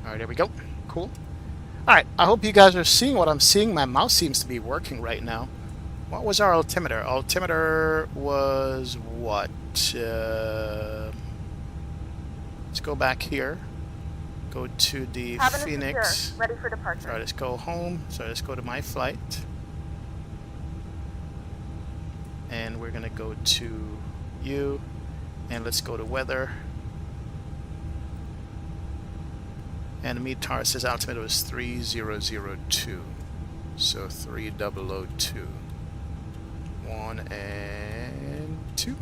Alright, there we go. Cool. Alright, I hope you guys are seeing what I'm seeing. My mouse seems to be working right now. What was our altimeter? Altimeter was what? Let's go back here. Go to the Phoenix. Secure. Ready for departure. Alright, let's go home. So let's go to my flight. And we're gonna go to you. And let's go to weather. And the METAR says altimeter was 3002. So 3002. 1 and 2.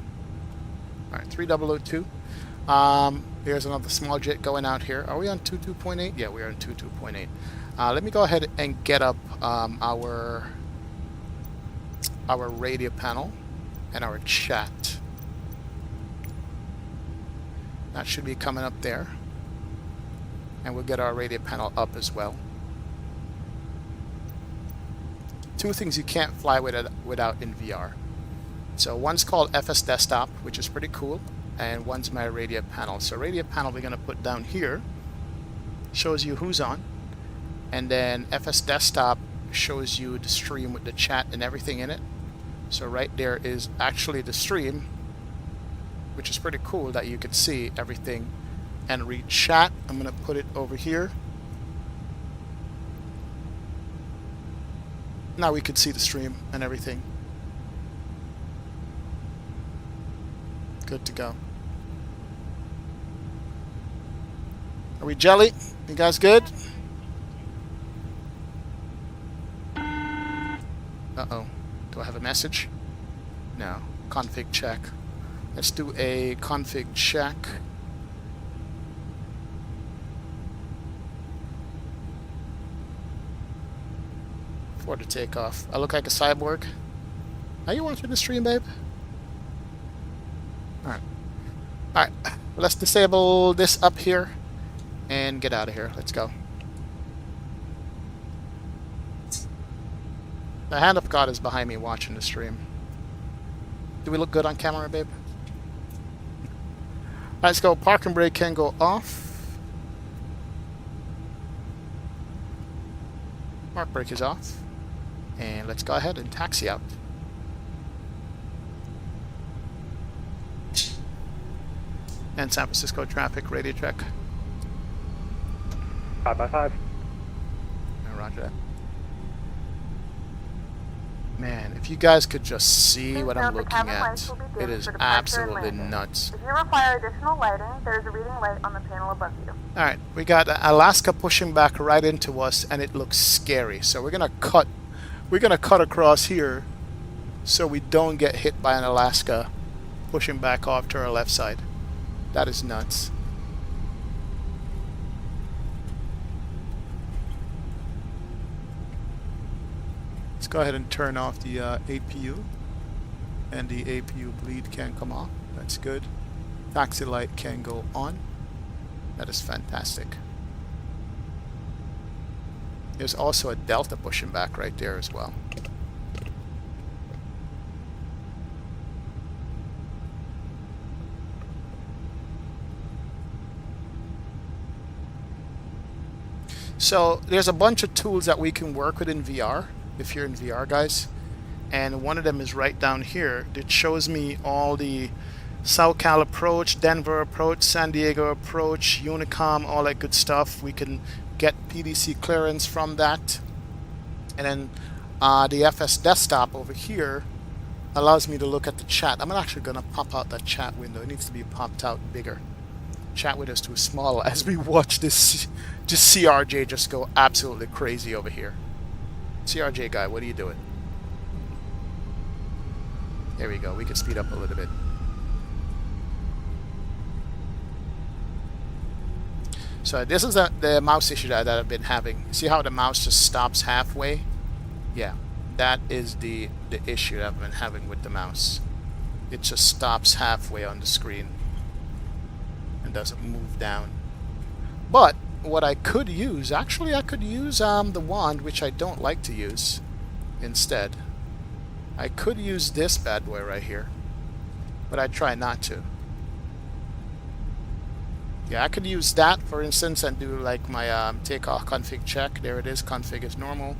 Alright, 3002. There's another small jet going out here. Are we on 22.8? Yeah, we are on 22.8. Let me go ahead and get up our radio panel and our chat. That should be coming up there. And we'll get our radio panel up as well. Two things you can't fly without in VR. So one's called FS Desktop, which is pretty cool, and one's my radio panel. So radio panel we're going to put down here, shows you who's on, and then FS Desktop shows you the stream with the chat and everything in it. So right there is actually the stream, which is pretty cool that you can see everything and read chat. I'm going to put it over here. Now we can see the stream and everything. Good to go. Are we jelly? You guys good? Uh-oh. Do I have a message? No. Config check. Let's do a config check. For the takeoff. I look like a cyborg. Are you watching the stream, babe? Alright. Alright. Let's disable this up here and get out of here. Let's go. The hand of God is behind me watching the stream. Do we look good on camera, babe? Let's go. Parking brake can go off. Park brake is off. And let's go ahead and taxi out. And San Francisco traffic, radio check. 5x5. Roger that. Man, if you guys could just see what I'm looking at, it is absolutely nuts. If you require additional lighting, there's a reading light on the panel above you. Alright, we got Alaska pushing back right into us, and it looks scary. So we're gonna cut across here so we don't get hit by an Alaska pushing back off to our left side. That is nuts. Let's go ahead and turn off the APU, and the APU bleed can come off. That's good. Taxi light can go on. That is fantastic. There's also a Delta pushing back right there as well. So there's a bunch of tools that we can work with in VR, if you're in VR, guys. And one of them is right down here. It shows me all the SoCal approach, Denver approach, San Diego approach, Unicom, all that good stuff. We can get PDC clearance from that. And then the FS Desktop over here allows me to look at the chat. I'm actually going to pop out that chat window. It needs to be popped out bigger. Chat window is too small as we watch this. Just CRJ just go absolutely crazy over here. CRJ guy, what are you doing? There we go. We can speed up a little bit. So this is the mouse issue that I've been having. See how the mouse just stops halfway? Yeah, that is the issue that I've been having with the mouse. It just stops halfway on the screen and doesn't move down. But what I could use, actually I could use the wand, which I don't like to use instead. I could use this bad boy right here, but I try not to. Yeah, I could use that, for instance, and do like my takeoff config check. There it is, config is normal.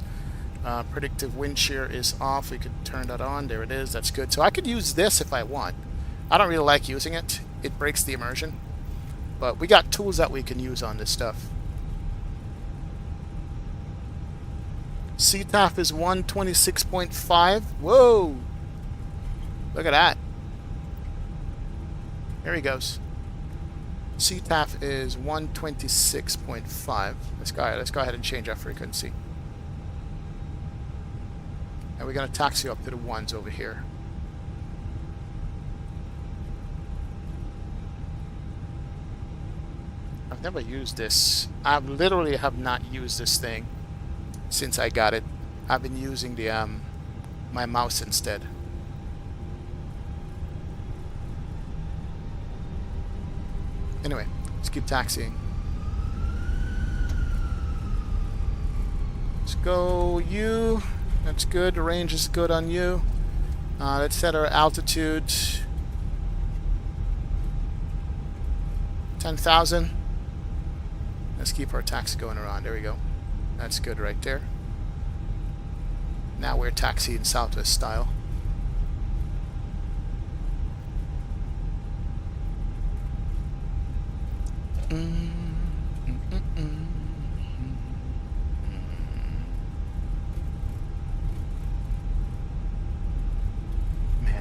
Predictive wind shear is off. We could turn that on. There it is. That's good. So I could use this if I want. I don't really like using it. It breaks the immersion. But we got tools that we can use on this stuff. CTAF is 126.5. Whoa! Look at that. There he goes. CTAF is 126.5. Let's go ahead and change our frequency. And we're going to taxi up to the ones over here. I've never used this. I literally have not used this thing since I got it. I've been using the my mouse instead. Anyway, let's keep taxiing. Let's go you. That's good. The range is good on you. Let's set our altitude 10,000. Let's keep our taxi going around. There we go. That's good right there. Now we're taxiing Southwest style. Man,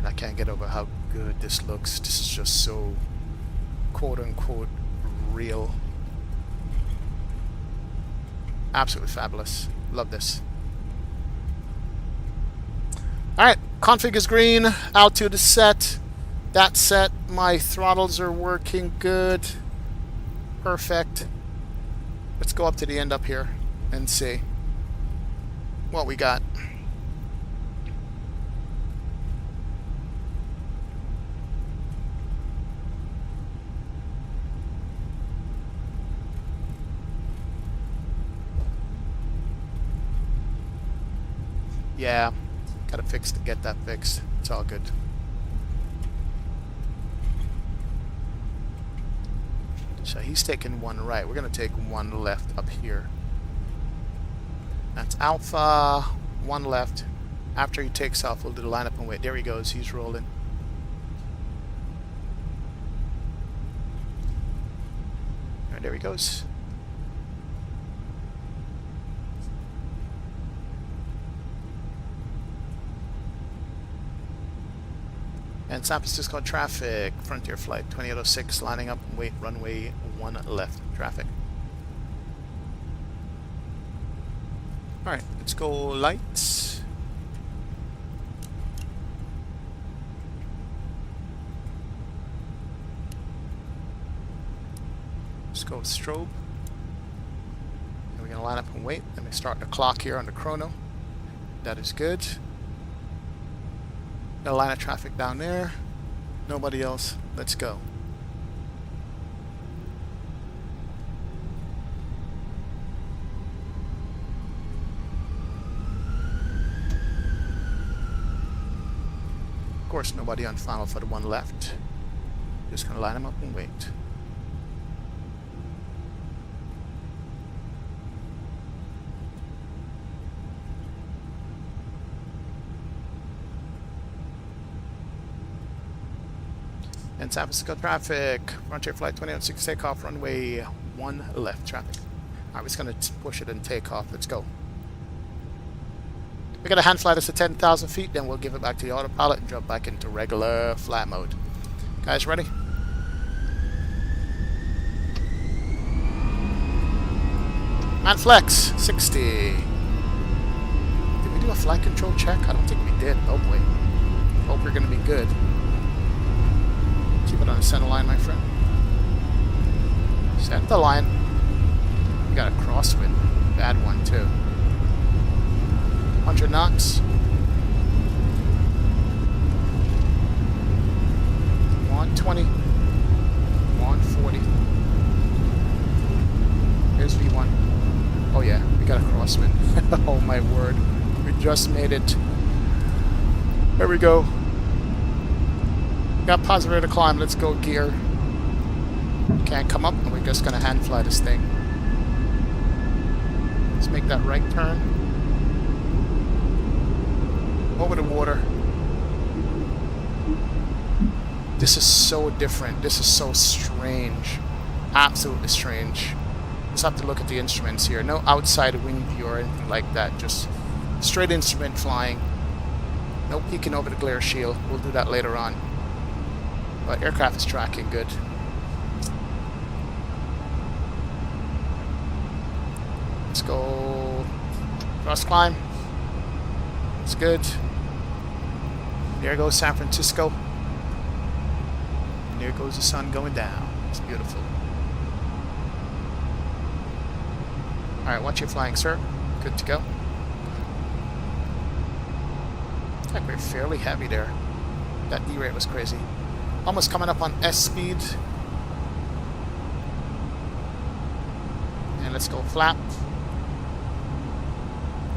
I can't get over how good this looks. This is just so quote-unquote real. Absolutely fabulous. Love this. Alright, config is green. Altitude is set. That's set. My throttles are working good. Perfect. Let's go up to the end up here and see what we got. Yeah, gotta get that fixed. It's all good. So he's taking one right. We're gonna take one left up here. That's Alpha, one left. After he takes off, we'll do the lineup and wait. There he goes. He's rolling. All right, there he goes. And San Francisco traffic, Frontier Flight 2806, lining up and wait, runway 1 left traffic. Alright, let's go lights. Let's go strobe. And we're going to line up and wait. Let me start the clock here on the chrono. That is good. Got a line of traffic down there. Nobody else. Let's go. Of course, nobody on final for the one left. Just gonna line them up and wait. And San Francisco traffic, Frontier Flight 2806, takeoff, runway 1 left traffic. Alright, we're just going to push it and take off. Let's go. We're going to hand fly this to 10,000 feet, then we'll give it back to the autopilot and jump back into regular flight mode. Guys, ready? And flex, 60. Did we do a flight control check? I don't think we did. Oh boy. Hope we're going to be good. Keep it on the center line, my friend. Center line. We got a crosswind. Bad one, too. 100 knots. 120. 140. Here's V1. Oh yeah, we got a crosswind. Oh my word. We just made it. There we go. Got positive rate of climb. Let's go gear. Can't come up, and we we're just gonna hand fly this thing. Let's make that right turn. Over the water. This is so different. This is so strange. Absolutely strange. Just have to look at the instruments here. No outside wing view or anything like that. Just straight instrument flying. No peeking over the glare shield. We'll do that later on. But aircraft is tracking good. Let's go cross climb. It's good. There goes San Francisco. And there goes the sun going down. It's beautiful. Alright, watch your flying, sir. Good to go. Looks like we're fairly heavy there. That D-rate was crazy. Almost coming up on S speed. And let's go flap.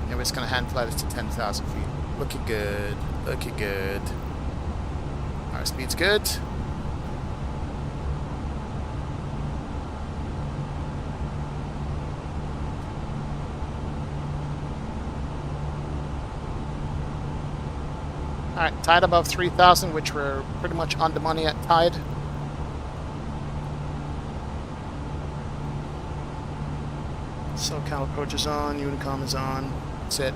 And we're just going to hand fly this to 10,000 feet. Looking good. Looking good. Our speed's good. Alright, tide above 3,000, which we're pretty much on the money at tide. SoCal approach is on, Unicom is on. That's it.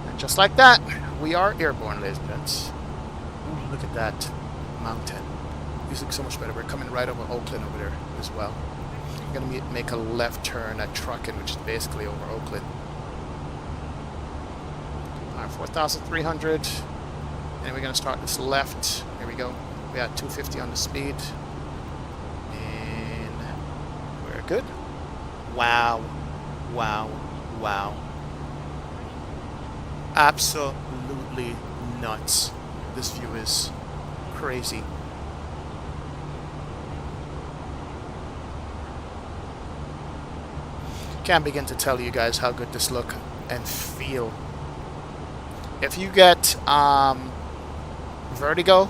And just like that, we are airborne, ladies and gents. Ooh, look at that mountain. These look so much better. We're coming right over Oakland over there as well. We're going to make a left turn at Truckin, which is basically over Oakland. Alright, 4,300. And we're going to start this left. Here we go. We got 250 on the speed. And we're good. Wow. Wow. Wow. Absolutely nuts. This view is crazy. Can't begin to tell you guys how good this look and feel. If you get vertigo,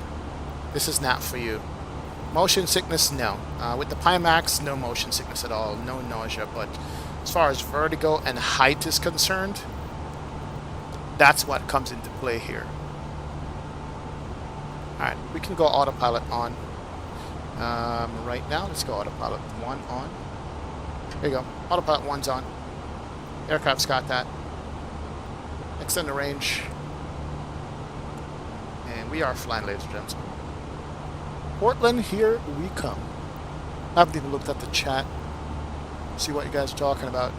this is not for you. Motion sickness, no. With the Pimax, no motion sickness at all, no nausea. But as far as vertigo and height is concerned, that's what comes into play here. Alright, we can go autopilot on. Right now, let's go autopilot 1 on. There you go. Autopilot 1's on. Aircraft's got that. Extend the range. And we are flying, ladies and gentlemen. Portland, here we come. I haven't even looked at the chat. See what you guys are talking about.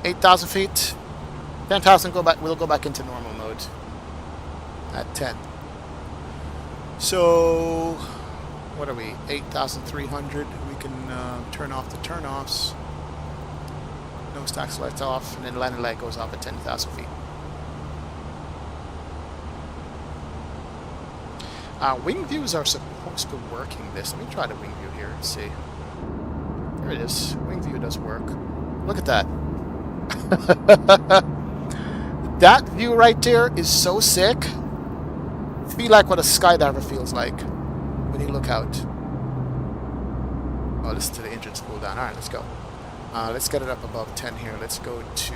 8,000 feet. 10,000, we'll go back into normal mode. At 10. So... what are we? 8,300. We can turn off the turn-offs. No stacks lights off, and then landing light goes off at 10,000 feet. Wing views are supposed to work in this. Let me try the wing view here and see. There it is. Wing view does work. Look at that. That view right there is so sick. Feel like what a skydiver feels like when you look out. Oh, listen to the engines cool down. Alright, let's go. Let's get it up above 10 here. Let's go to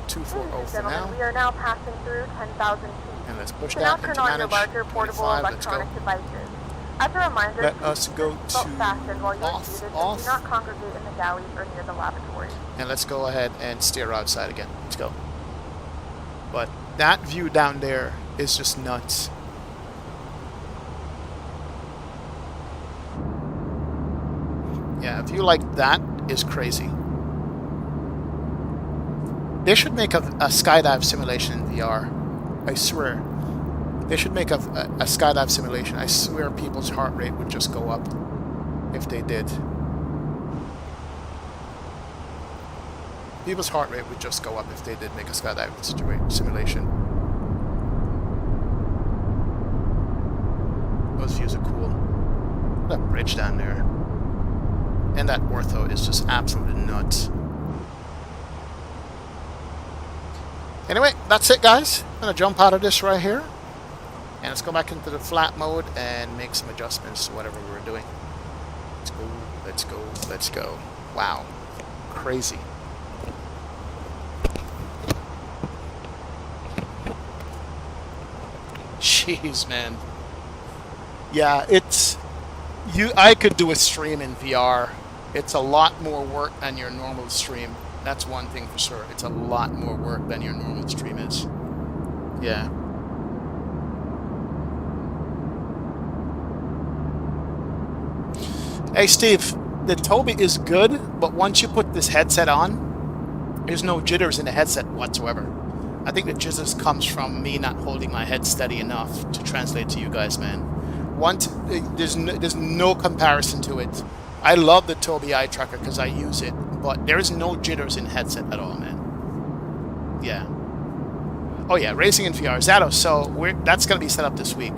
240 for now. We are now passing through 10,000 feet. And let's push You can now that turn into on your manage. larger portable 25, let's go. electronic devices. As a reminder, Let us go to fasten while you're off, seated off. and do not congregate in the galleys or near the lavatory. And let's go ahead and steer outside again. Let's go. But that view down there is just nuts. Yeah, a view like that is crazy. They should make a skydive simulation in VR. I swear. They should make a skydive simulation. I swear people's heart rate would just go up if they did. People's heart rate would just go up if they did make a skydive simulation. Those views are cool. That bridge down there. And that ortho is just absolutely nuts. Anyway, that's it, guys. I'm going to jump out of this right here. And let's go back into the flat mode and make some adjustments to whatever we were doing. Let's go, let's go, let's go. Wow. Crazy. Jeez, man. Yeah, it's... I could do a stream in VR. It's a lot more work than your normal stream. That's one thing for sure. It's a lot more work than your normal stream is. Yeah. Hey Steve, the Toby is good, but once you put this headset on, there's no jitters in the headset whatsoever. I think the jitters comes from me not holding my head steady enough to translate to you guys, man. There's no comparison to it. I love the Toby eye tracker because I use it, but there's no jitters in headset at all, man. Yeah. Oh yeah, racing in VR. Zato, so that's going to be set up this week.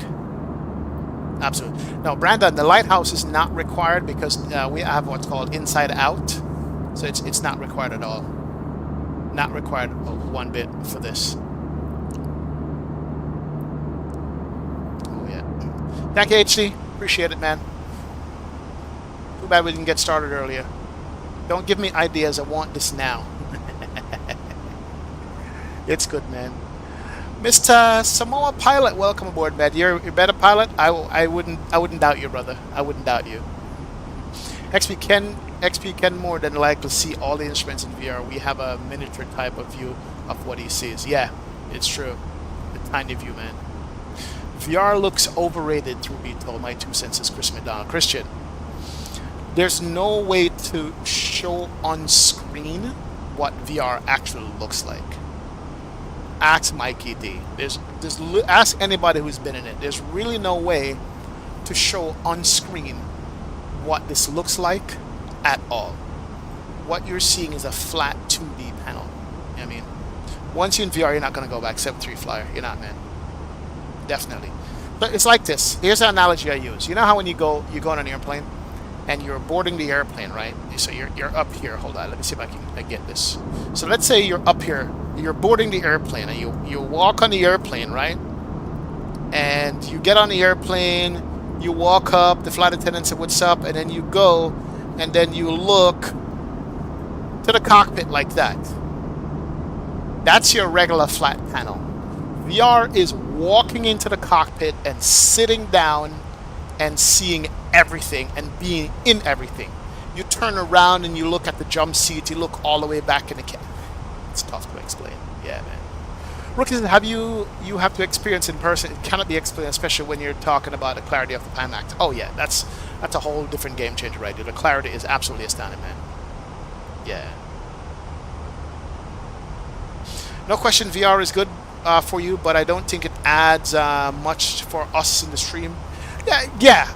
Absolutely. No, Brandon, the lighthouse is not required because we have what's called inside out. So it's not required at all. Not required one bit for this. Oh yeah. Thank you, HD. Appreciate it, man. Too bad we didn't get started earlier. Don't give me ideas. I want this now. It's good, man. Mr. Samoa Pilot, welcome aboard, man. You're better pilot. I wouldn't doubt you, brother. I wouldn't doubt you. XP can more than likely see all the instruments in VR. We have a miniature type of view of what he sees. Yeah, it's true. A tiny view, man. VR looks overrated, through be told. My 2 cents is Chris McDonald. Christian, there's no way to show on screen what VR actually looks like. Ask Mikey D. Ask anybody who's been in it. There's really no way to show on screen what this looks like at all. What you're seeing is a flat 2D panel. You know what I mean? Once you're in VR, you're not going to go back 7.3 flyer. You're not, man. Definitely. But it's like this. Here's the analogy I use. You know how when you go on an airplane and you're boarding the airplane, right? So you're up here. Hold on. Let me see if I can get this. So let's say you're up here. You're boarding the airplane and you walk on the airplane, right? And you get on the airplane, you walk up, the flight attendant said, "What's up?" And then you go and then you look to the cockpit like that. That's your regular flat panel. VR is walking into the cockpit and sitting down and seeing everything and being in everything. You turn around and you look at the jump seat, you look all the way back in the cabin. It's tough to explain. Yeah, man. Rookie said, you have to experience in person. It cannot be explained, especially when you're talking about the clarity of the Pimax. Oh yeah, that's a whole different game changer right there. The clarity is absolutely astounding, man. Yeah. No question, VR is good for you, but I don't think it adds much for us in the stream. Yeah.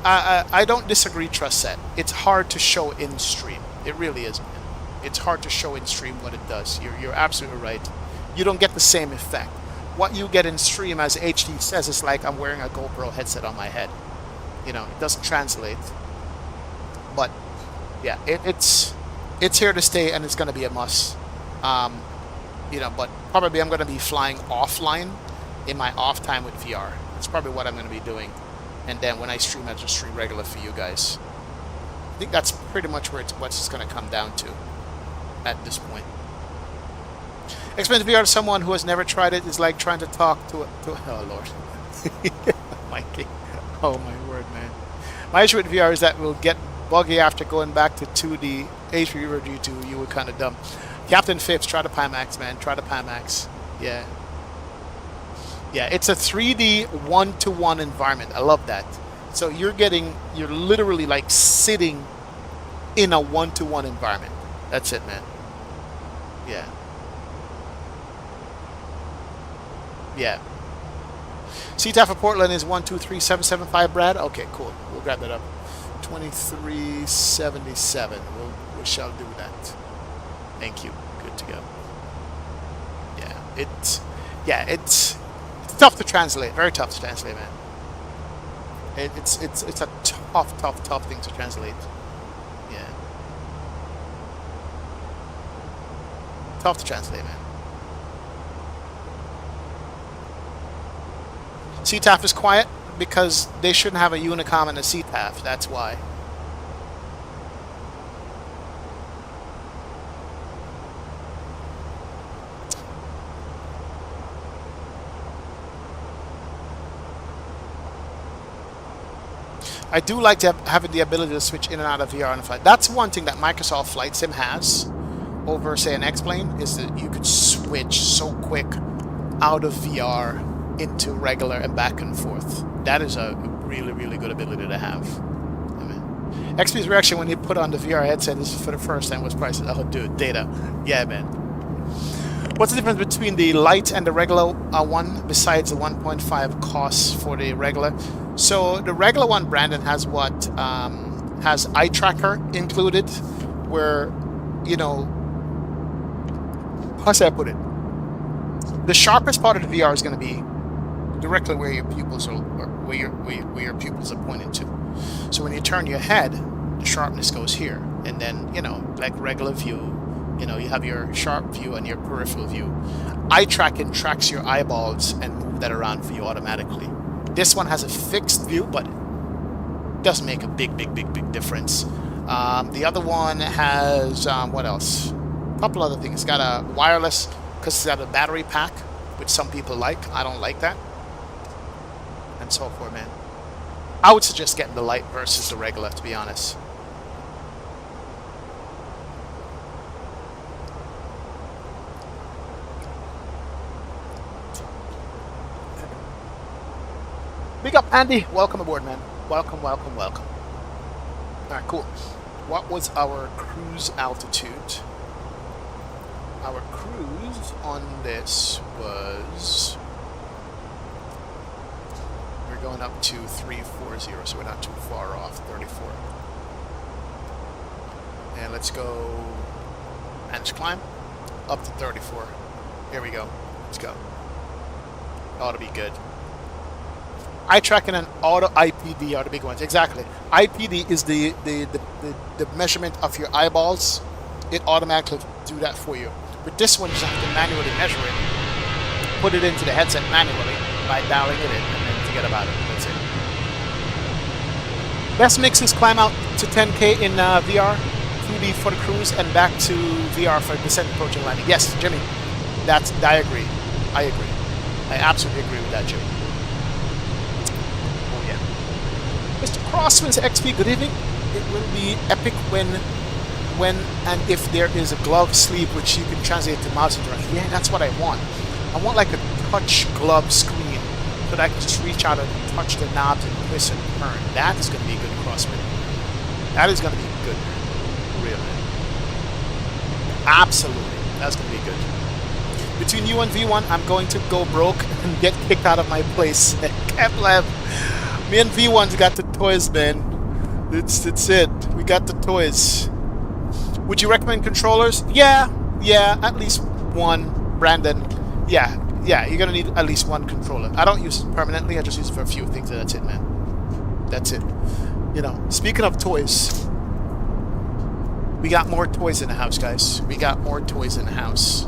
I don't disagree, Trust Set. It's hard to show in stream. It really is, man. It's hard to show in stream what it does. You're absolutely right. You don't get the same effect. What you get in stream, as HD says, is like I'm wearing a GoPro headset on my head. You know, it doesn't translate. But yeah, it's here to stay, and it's going to be a must. You know, but probably I'm going to be flying offline in my off time with VR. That's probably what I'm going to be doing. And then when I stream, I just stream regular for you guys. I think that's pretty much what's going to come down to at this point. Explain to VR to someone who has never tried it is like trying to talk to oh Lord. Mikey. Oh my word, man. My issue with VR is that we'll get buggy after going back to 2D. H3 or G2, you were kind of dumb. Captain Phipps, try the Pimax, man. Try the Pimax. Yeah. Yeah, it's a 3D 1-to-1 environment. I love that. So you're literally like sitting in a 1-to-1 environment. That's it, man. Yeah. Yeah. CTAF for Portland is 123775, Brad. Okay, cool. We'll grab that up. 2377. We shall do that. Thank you. Good to go. Yeah, it's tough to translate. Very tough to translate, man. It's a tough thing to translate. Yeah. Tough to translate, man. CTAF is quiet because they shouldn't have a Unicom and a CTAF. That's why. I do like to having the ability to switch in and out of VR on a flight. That's one thing that Microsoft Flightsim has over, say, an X-Plane, is that you could switch so quick out of VR into regular and back and forth. That is a really, really good ability to have. Amen. XP's reaction when he put on the VR headset is for the first time was priceless. Oh, dude, data. Yeah, man. What's the difference between the light and the regular one besides the 1.5 costs for the regular? So the regular one, Brandon, has what has eye tracker included, where, you know, how should I put it? The sharpest part of the VR is going to be directly where your pupils are, or where your pupils are pointing to. So when you turn your head, the sharpness goes here, and then, you know, like regular view. You know, you have your sharp view and your peripheral view. Eye tracking tracks your eyeballs and move that around for you automatically. This one has a fixed view, but doesn't make a big difference. The other one has, what else? A couple other things. It's got a wireless, because it's got a battery pack, which some people like. I don't like that. And so forth, man. I would suggest getting the light versus the regular, to be honest. Big up, Andy. Welcome aboard, man. Welcome. All right, cool. What was our cruise altitude? Our cruise on this was... We're going up to 340, so we're not too far off, 34. And let's go... manage climb. Up to 34. Here we go. Let's go. Ought to be good. Eye tracking and auto IPD are the big ones. Exactly. IPD is the measurement of your eyeballs. It automatically do that for you. With this one, you just have to manually measure it. Put it into the headset manually by dialing it in, and then forget about it. That's it. Best mix is climb out to 10K in VR, 2D for the cruise, and back to VR for descent, approach, and landing. Yes, Jimmy. I agree. I absolutely agree with that, Jimmy. Mr. Crossman's XP, good evening. It will be epic when and if there is a glove sleeve which you can translate to mouse interaction. Yeah, that's what I want. I want like a touch glove screen so that I can just reach out and touch the knobs and twist and turn. That is going to be good, Crossman. That is going to be good. Really. Absolutely. That's going to be good. Between you and V1, I'm going to go broke and get kicked out of my place. Kevlev. Me and V1's got the toys, man. It's it. We got the toys. Would you recommend controllers? Yeah, at least one. Brandon. Yeah, you're gonna need at least one controller. I don't use it permanently, I just use it for a few things, and that's it, man. That's it. You know, speaking of toys, we got more toys in the house, guys. We got more toys in the house.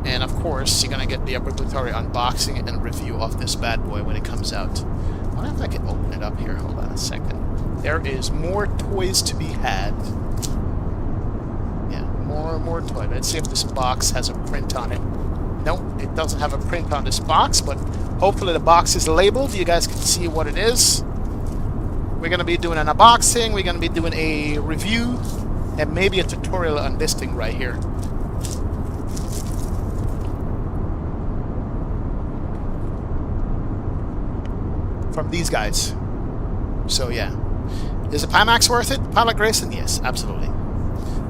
And of course, you're gonna get the obligatory unboxing and review of this bad boy when it comes out. I wonder if I can open it up here. Hold on a second. There is more toys to be had. Yeah, more toys. Let's see if this box has a print on it. Nope, it doesn't have a print on this box, but hopefully the box is labeled. You guys can see what it is. We're going to be doing an unboxing. We're going to be doing a review and maybe a tutorial on this thing right here. From these guys. So yeah. Is the Pimax worth it? Pilot Grayson? Yes, absolutely.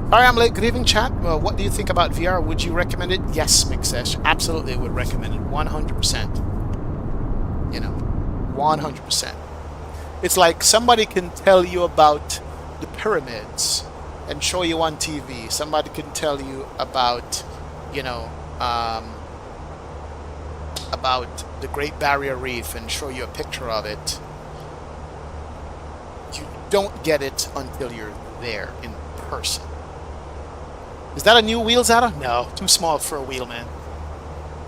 Sorry I'm late. Good evening, chat. Well, what do you think about VR? Would you recommend it? Yes, Mixesh. Absolutely would recommend it. 100%. You know, 100%. It's like somebody can tell you about the pyramids and show you on TV. Somebody can tell you about, you know, about the Great Barrier Reef and show you a picture of it. You don't get it until you're there in person. Is that a new wheel, Zata? No, too small for a wheel, man.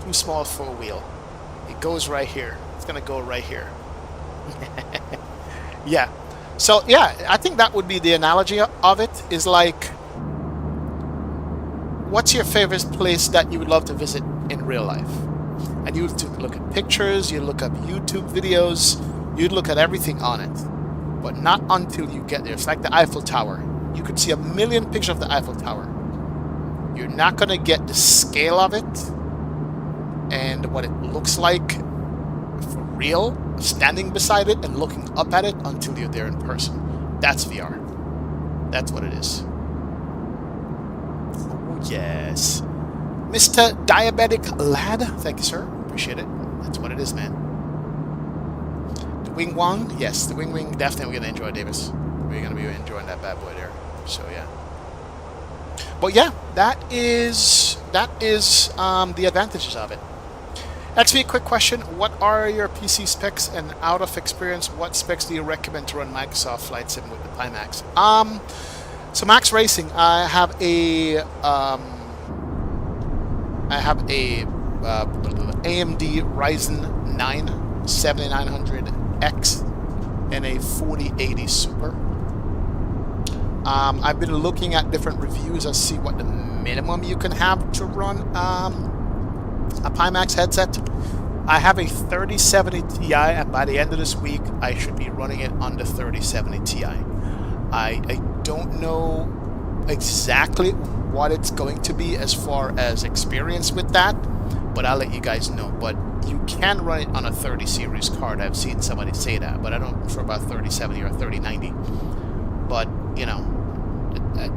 Too small for a wheel. It goes right here. It's gonna go right here. Yeah. So yeah, I think that would be the analogy of it. Is like, what's your favorite place that you would love to visit in real life? And you would look at pictures, you look up YouTube videos, you'd look at everything on it, but not until you get there. It's like the Eiffel Tower. You could see a million pictures of the Eiffel Tower. You're not gonna get the scale of it and what it looks like for real, standing beside it and looking up at it, until you're there in person. That's VR. That's what it is. Oh, yes. Mr. Diabetic Lad, thank you, sir. Appreciate it. That's what it is, man. The Wing Wang, yes, the Wing Wing, definitely we're going to enjoy, Davis. We're going to be enjoying that bad boy there. So, yeah. But, yeah, that is the advantages of it. XP, quick question. What are your PC specs, and out of experience, what specs do you recommend to run Microsoft Flight Sim with the Pimax? So Max Racing, I have a AMD Ryzen 9 7900X and a 4080 Super. I've been looking at different reviews to see what the minimum you can have to run a Pimax headset. I have a 3070 Ti, and by the end of this week, I should be running it on the 3070 Ti. I don't know exactly what it's going to be as far as experience with that, but I'll let you guys know. But you can run it on a 30 series card. I've seen somebody say that, but I don't know for about 3070 or 3090. But, you know,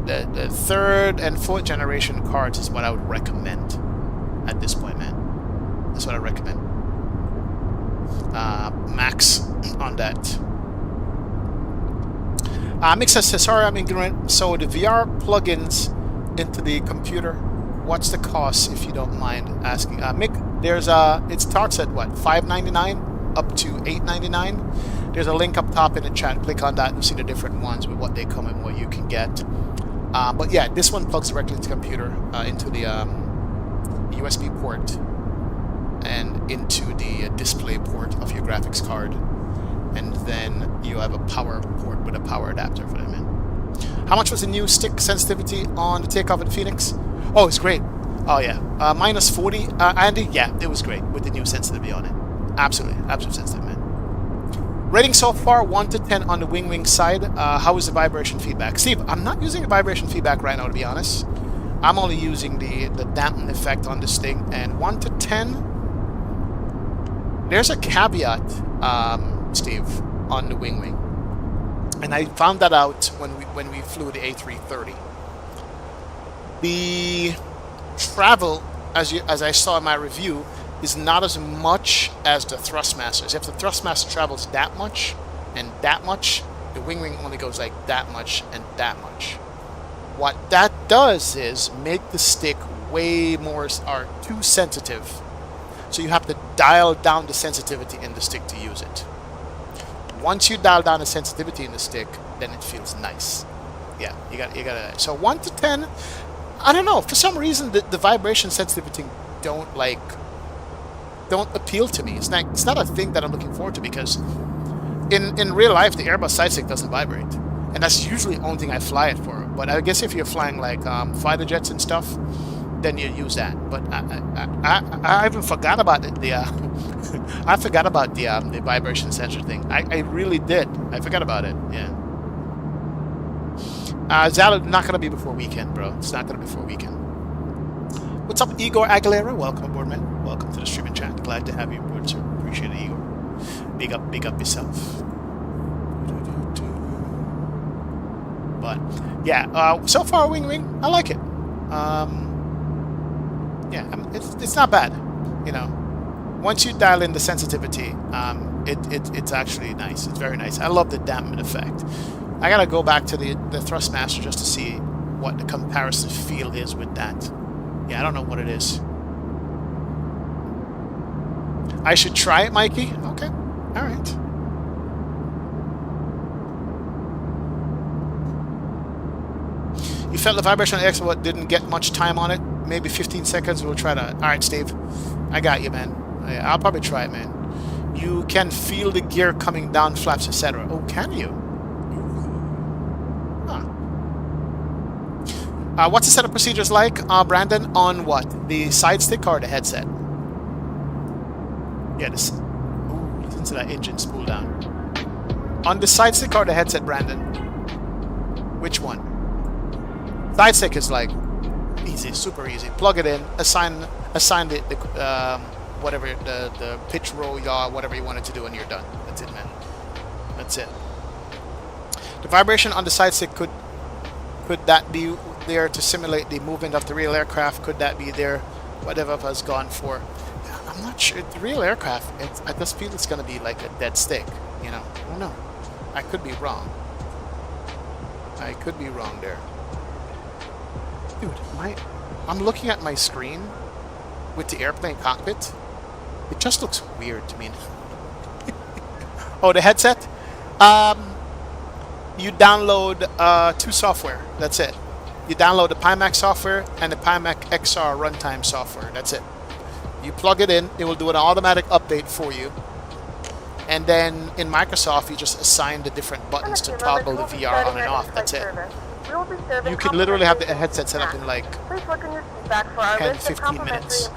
the third and fourth generation cards is what I would recommend at this point, man. That's what I recommend. Max on that. Mick says, sorry, I'm ignorant. So the VR plugins into the computer, what's the cost, if you don't mind asking? Mick, there's it starts at what, $5.99 up to $8.99. There's a link up top in the chat. Click on that and see the different ones with what they come and what you can get. But yeah, this one plugs directly into the computer, into the USB port and into the display port of your graphics card. And then you have a power port with a power adapter for them in. How much was the new stick sensitivity on the Takeoff at Phoenix? Oh, it's great. Oh, yeah. Minus 40. Andy? Yeah, it was great with the new sensitivity on it. Absolutely. Absolute sensitive, man. Rating so far, 1 to 10 on the wing side. How is the vibration feedback? Steve, I'm not using the vibration feedback right now, to be honest. I'm only using the dampen effect on this thing. And 1 to 10, there's a caveat, Steve, on the wing. And I found that out when we flew the A330. The travel, as I saw in my review, is not as much as the Thrustmasters. If the Thrustmaster travels that much and that much, the wing only goes like that much and that much. What that does is make the stick way more, or too sensitive. So you have to dial down the sensitivity in the stick to use it. Once you dial down the sensitivity in the stick, then it feels nice. Yeah, you got. So 1 to 10, I don't know. For some reason, the vibration sensitivity don't appeal to me. It's not a thing that I'm looking forward to, because in real life, the Airbus sightstick doesn't vibrate, and that's usually the only thing I fly it for. But I guess if you're flying like fighter jets and stuff, then you use that. But I even forgot about it. I forgot about the vibration sensor thing. I really did. I forgot about it. Yeah. Zala, not gonna be before weekend, bro. It's not gonna be before weekend. What's up, Igor Aguilera? Welcome aboard, man. Welcome to the streaming chat. Glad to have you aboard, sir. Appreciate it, Igor. Big up yourself. But yeah, so far wing, I like it. Yeah, it's not bad, you know. Once you dial in the sensitivity, it's actually nice. It's very nice. I love the damping effect. I gotta go back to the Thrustmaster just to see what the comparison feel is with that. Yeah, I don't know what it is. I should try it, Mikey. Okay, all right. You felt the vibration on X, but didn't get much time on it. Maybe 15 seconds. We'll try to. All right, Steve. I got you, man. I'll probably try it, man. You can feel the gear coming down flaps, etc. Oh, can you? Huh. What's the setup procedures like, Brandon? On what? The side stick or the headset? Yeah, this. Ooh, listen to that engine spool down. On the side stick or the headset, Brandon? Which one? Side stick is like easy, super easy. Plug it in, assign the whatever the pitch, roll, yaw, whatever you wanted to do, and you're done. That's it, man. That's it. The vibration on the side stick, could that be there to simulate the movement of the real aircraft? Could that be there? Whatever has gone for. I'm not sure. The real aircraft, I just feel it's gonna be like a dead stick. You know? I don't know. I could be wrong. I could be wrong there. Dude, I'm looking at my screen with the airplane cockpit. It just looks weird to me. Oh, the headset? You download 2 software. That's it. You download the Pimax software and the Pimax XR runtime software. That's it. You plug it in. It will do an automatic update for you. And then in Microsoft, you just assign the different buttons to toggle the VR on and off. That's it. You can literally have the headset set up in like 10-15 minutes.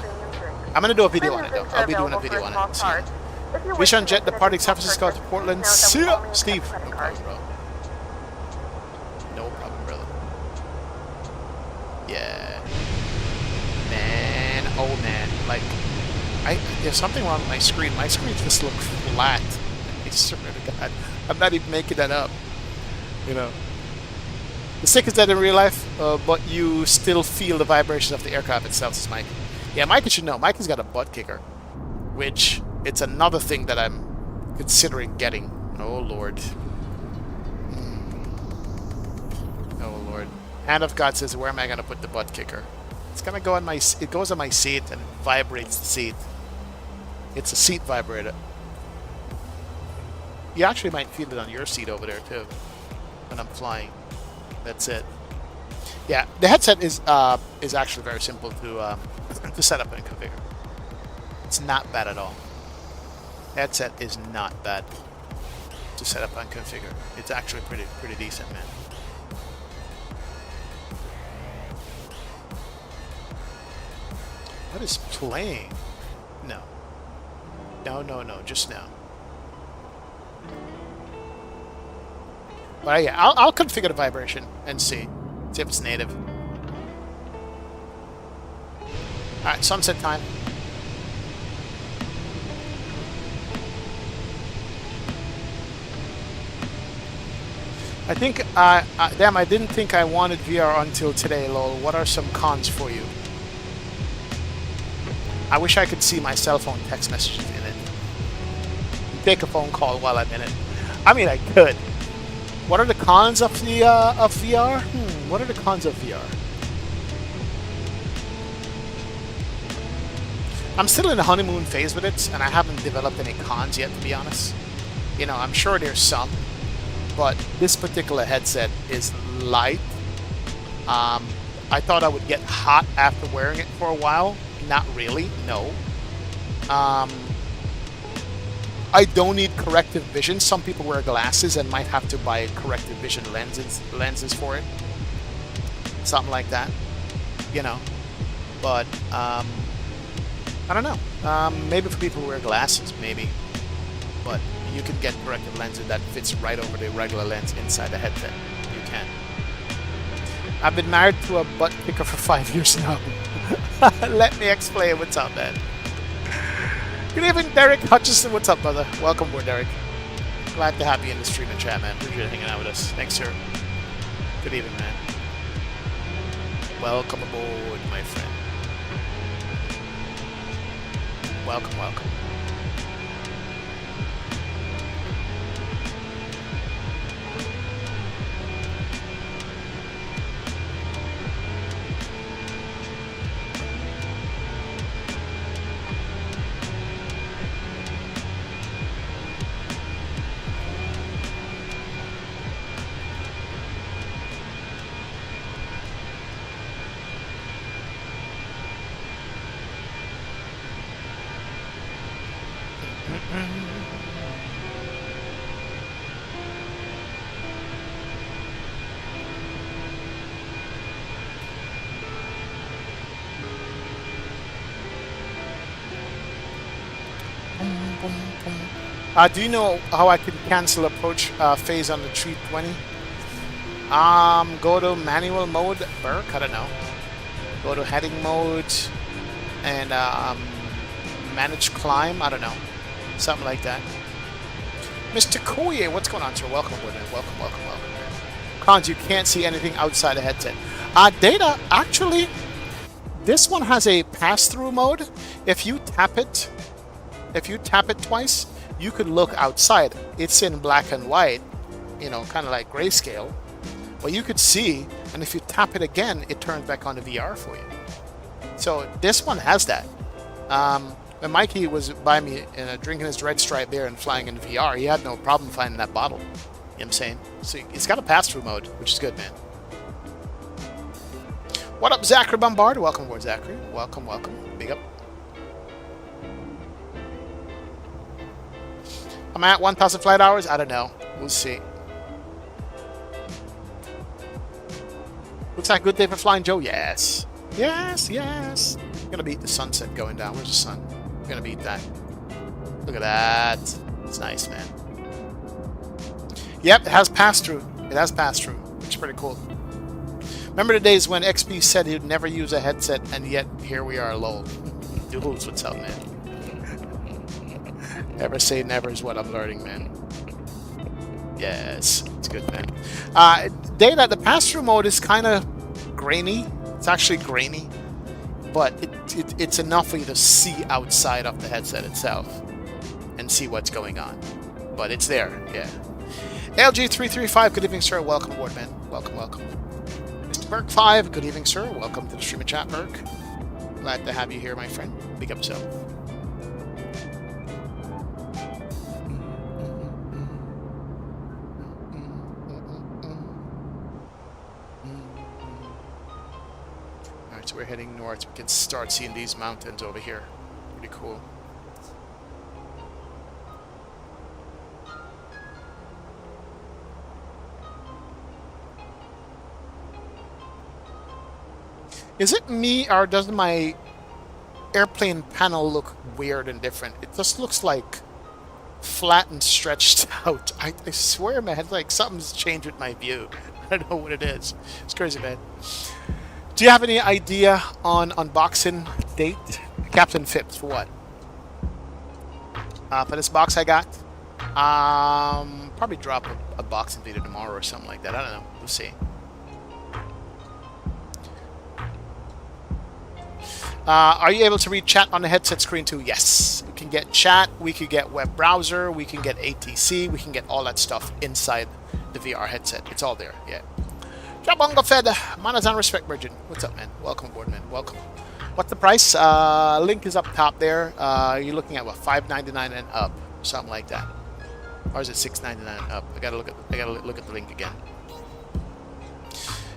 I'm going to do a video on it though. I'll be doing a video on it. So. Mission jet departing San Francisco to Portland. See ya, Steve. No problem, bro. No problem, brother. Yeah. Man, oh man. Like, there's something wrong with my screen. My screen just looks flat. I swear to God. I'm not even making that up. You know. The stick is dead in real life, but you still feel the vibrations of the aircraft itself, says Mike. Yeah, Mike should know. Mike has got a butt kicker, which it's another thing that I'm considering getting. Oh, Lord. Oh, Lord. Hand of God says, where am I going to put the butt kicker? It's going to go on my... It goes on my seat and vibrates the seat. It's a seat vibrator. You actually might feel it on your seat over there, too, when I'm flying. That's it. Yeah, the headset is actually very simple to set up and configure. It's not bad at all. Headset is not bad to set up and configure. It's actually pretty decent, man. What is playing? No. No, just now. But yeah, I'll configure the vibration and see if it's native. Alright, sunset time. I think, damn, I didn't think I wanted VR until today, lol. What are some cons for you? I wish I could see my cell phone text messages in it. Take a phone call while I'm in it. I mean, I could. What are the cons of the of VR? What are the cons of VR? I'm still in the honeymoon phase with it, and I haven't developed any cons yet, to be honest. You know, I'm sure there's some, but this particular headset is light. I thought I would get hot after wearing it for a while. Not really, no. I don't need corrective vision. Some people wear glasses and might have to buy corrective vision lenses for it. Something like that, you know. But I don't know. Maybe for people who wear glasses, maybe. But you can get corrective lenses that fits right over the regular lens inside the headset. You can. I've been married to a butt kicker for 5 years now. Let me explain. What's up, man? Good evening, Derek Hutchison. What's up, brother? Welcome aboard, Derek. Glad to have you in the stream and chat, man. Appreciate you hanging out with us. Thanks, sir. Good evening, man. Welcome aboard, my friend. Welcome, welcome. Do you know how I can cancel approach phase on the 320? Go to manual mode, Burke, I don't know. Go to heading mode and manage climb, I don't know. Something like that. Mr. Koye, what's going on, sir? Welcome aboard, man. Welcome, welcome, welcome. Cons, you can't see anything outside the headset. Data, actually, this one has a pass-through mode. If you tap it twice, you could look outside. It's in black and white, you know, kind of like grayscale. But you could see, and if you tap it again, it turns back on the VR for you. So this one has that. When Mikey was by me drinking his Red Stripe beer and flying in VR, he had no problem finding that bottle. You know what I'm saying? So it's got a pass-through mode, which is good, man. What up, Zachary Bombard? Welcome aboard, Zachary. Welcome, welcome. Big up. Am I at 1,000 flight hours? I don't know. We'll see. Looks like a good day for flying, Joe. Yes. Yes, yes. I'm going to beat the sunset going down. Where's the sun? I'm going to beat that. Look at that. It's nice, man. Yep, it has pass-through. It has pass-through, which is pretty cool. Remember the days when XP said he'd never use a headset, and yet here we are, lol. Duels, what's up, man? Never say never is what I'm learning, man. Yes, it's good, man. Data, the pass-through mode is kind of grainy. It's actually grainy, but it's enough for you to see outside of the headset itself and see what's going on. But it's there, yeah. LG335, good evening, sir. Welcome aboard, man. Welcome, welcome. Mr. Burke 5, good evening, sir. Welcome to the stream and chat, Burke. Glad to have you here, my friend. Big up yourself. Alright, so we're heading north. We can start seeing these mountains over here. Pretty cool. Is it me, or does my airplane panel look weird and different? It just looks like flat and stretched out. I swear, man, like something's changed with my view. I don't know what it is. It's crazy, man. Do you have any idea on unboxing date? Captain Phipps, for what? For this box I got? Probably drop a boxing video tomorrow or something like that. I don't know. We'll see. Are you able to read chat on the headset screen too? Yes. We can get chat, we can get web browser, we can get ATC, we can get all that stuff inside the VR headset. It's all there, yeah. Jabonga Fed, manners and respect, Virgin. What's up, man? Welcome aboard, man. Welcome. What's the price? Link is up top there. You're looking at what, $5.99 and up, something like that. Or is it $6.99 and up? I gotta look at the link again.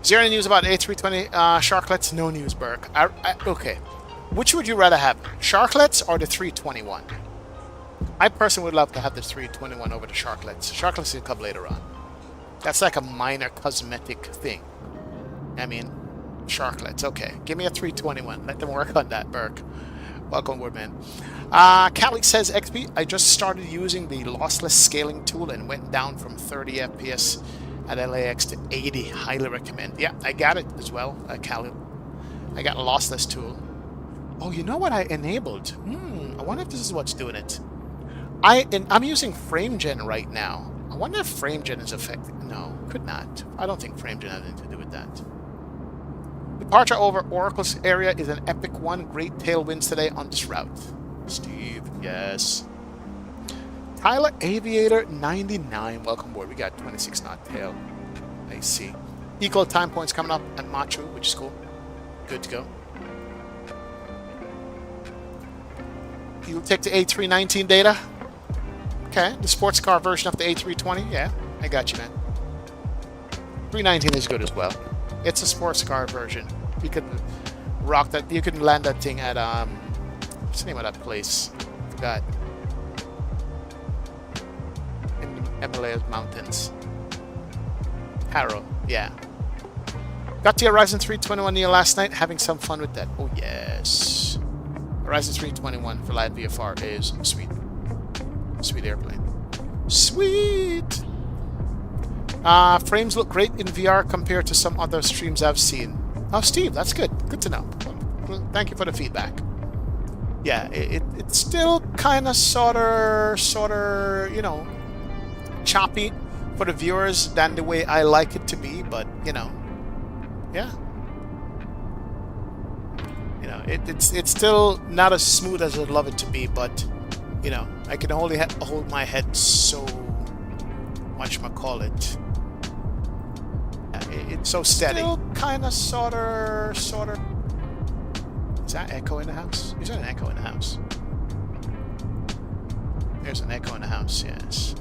Is there any news about A320 Sharklets? No news, Burke. Okay. Which would you rather have, Sharklets or the 321? I personally would love to have the 321 over the Sharklets. Sharklets will come later on. That's like a minor cosmetic thing. I mean, Sharklets. Okay, give me a 321. Let them work on that, Burke. Welcome aboard, man. Callie says, XP, I just started using the lossless scaling tool and went down from 30 FPS at LAX to 80. Highly recommend. Yeah, I got it as well, Callie. I got a lossless tool. Oh, you know what I enabled? I wonder if this is what's doing it. I'm using FrameGen right now. I wonder if FrameGen is affected. No, could not. I don't think FrameGen has anything to do with that. Departure over Oracle's area is an epic one. Great tailwinds today on this route. Steve, yes. Tyler Aviator 99. Welcome aboard. We got 26 knot tail. I see. Equal time points coming up at Machu, which is cool. Good to go. You'll take the A319 data. Okay, the sports car version of the A320. Yeah, I got you, man. 319 is good as well. It's a sports car version. You can rock that. You can land that thing at what's the name of that place? Forgot. Himalayas Mountains. Harrow, yeah. Got to your Ryzen 3 21neo last night, having some fun with that. Oh yes. Ryzen 3 21 for live VFR is sweet. Sweet airplane. Sweet! Frames look great in VR compared to some other streams I've seen. Oh, Steve, that's good. Good to know. Well, thank you for the feedback. Yeah, it's still kind of sorta, you know, choppy for the viewers than the way I like it to be, but, you know, yeah. You know, it's still not as smooth as I'd love it to be, but, you know, I can only hold my head so whatchamacallit. It's so steady. Still kind of sorta. Is that echo in the house? Is that an echo in the house? There's an echo in the house, yes.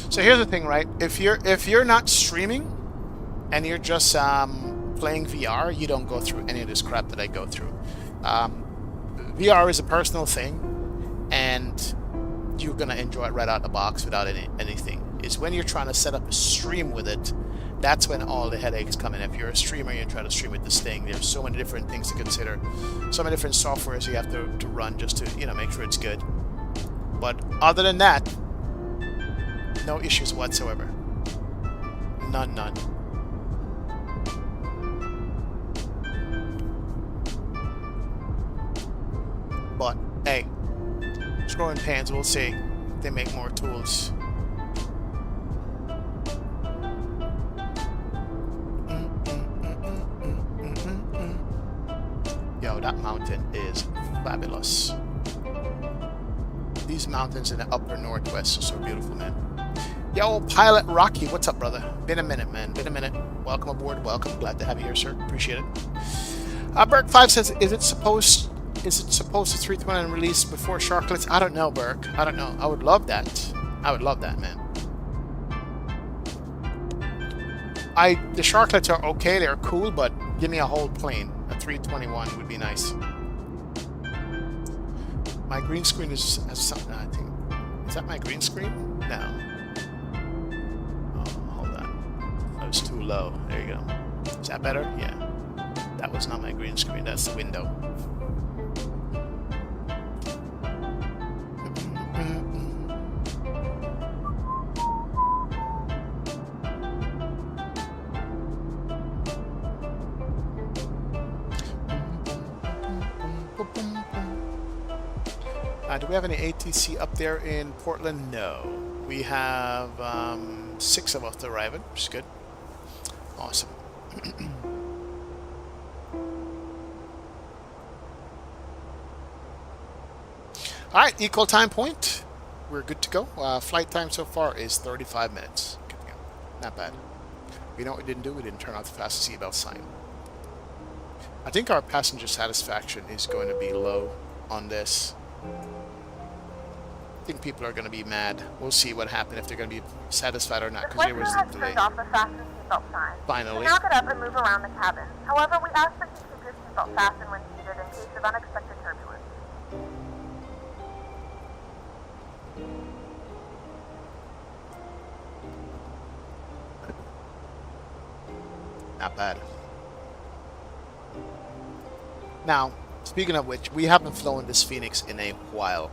So here's the thing, right? If you're not streaming and you're just playing VR, you don't go through any of this crap that I go through. VR is a personal thing, and you're gonna enjoy it right out the box without anything. It's when you're trying to set up a stream with it, that's when all the headaches come in. If you're a streamer and you're trying to stream with this thing, there's so many different things to consider, so many different softwares you have to run just to, you know, make sure it's good. But other than that, no issues whatsoever. None. But, hey, growing pains, we'll see if they make more tools. Yo, that mountain is fabulous. These mountains in the upper northwest are so beautiful, man. Yo, Pilot Rocky, what's up, brother? Been a minute, man. Been a minute. Welcome aboard. Welcome. Glad to have you here, sir. Appreciate it. Burke5 says, is it supposed to 320 and release before Sharklets? I don't know, Burke. I don't know. I would love that. I would love that, man. The Sharklets are okay. They're cool, but give me a whole plane. A 321 would be nice. My green screen has something, I think. Is that my green screen? No. That was too low. There you go. Is that better? Yeah. That was not my green screen. That's the window. Do we have any ATC up there in Portland? No. We have 6 of us arriving, which is good. Awesome. Alright, equal time point. We're good to go. Flight time so far is 35 minutes. Good to go. Not bad. You know what we didn't do? We didn't turn off the fastest seatbelt sign. I think our passenger satisfaction is going to be low on this. I think people are going to be mad. We'll see what happens if they're going to be satisfied or not, because there was a delay. Off the fasten seatbelt sign. Finally. You can now get up and move around the cabin. However, we ask that you keep your seatbelt fastened when needed in case of unexpected turbulence. Not bad. Now, speaking of which, we haven't flown this Phoenix in a while.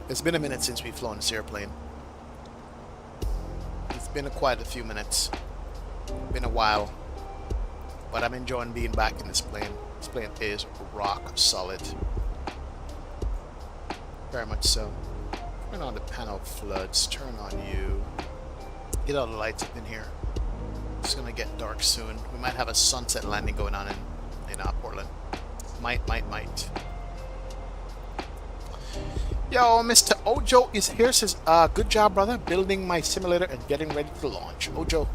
It's been a minute since we've flown this airplane. It's been quite a few minutes. Been a while. But I'm enjoying being back in this plane. This plane is rock solid. Very much so. Turn on the panel floods. Turn on you. Get all the lights up in here. It's gonna get dark soon. We might have a sunset landing going on in Portland. Might. Yo, Mr. Ojo is here. Says, good job, brother, building my simulator and getting ready to launch. Ojo,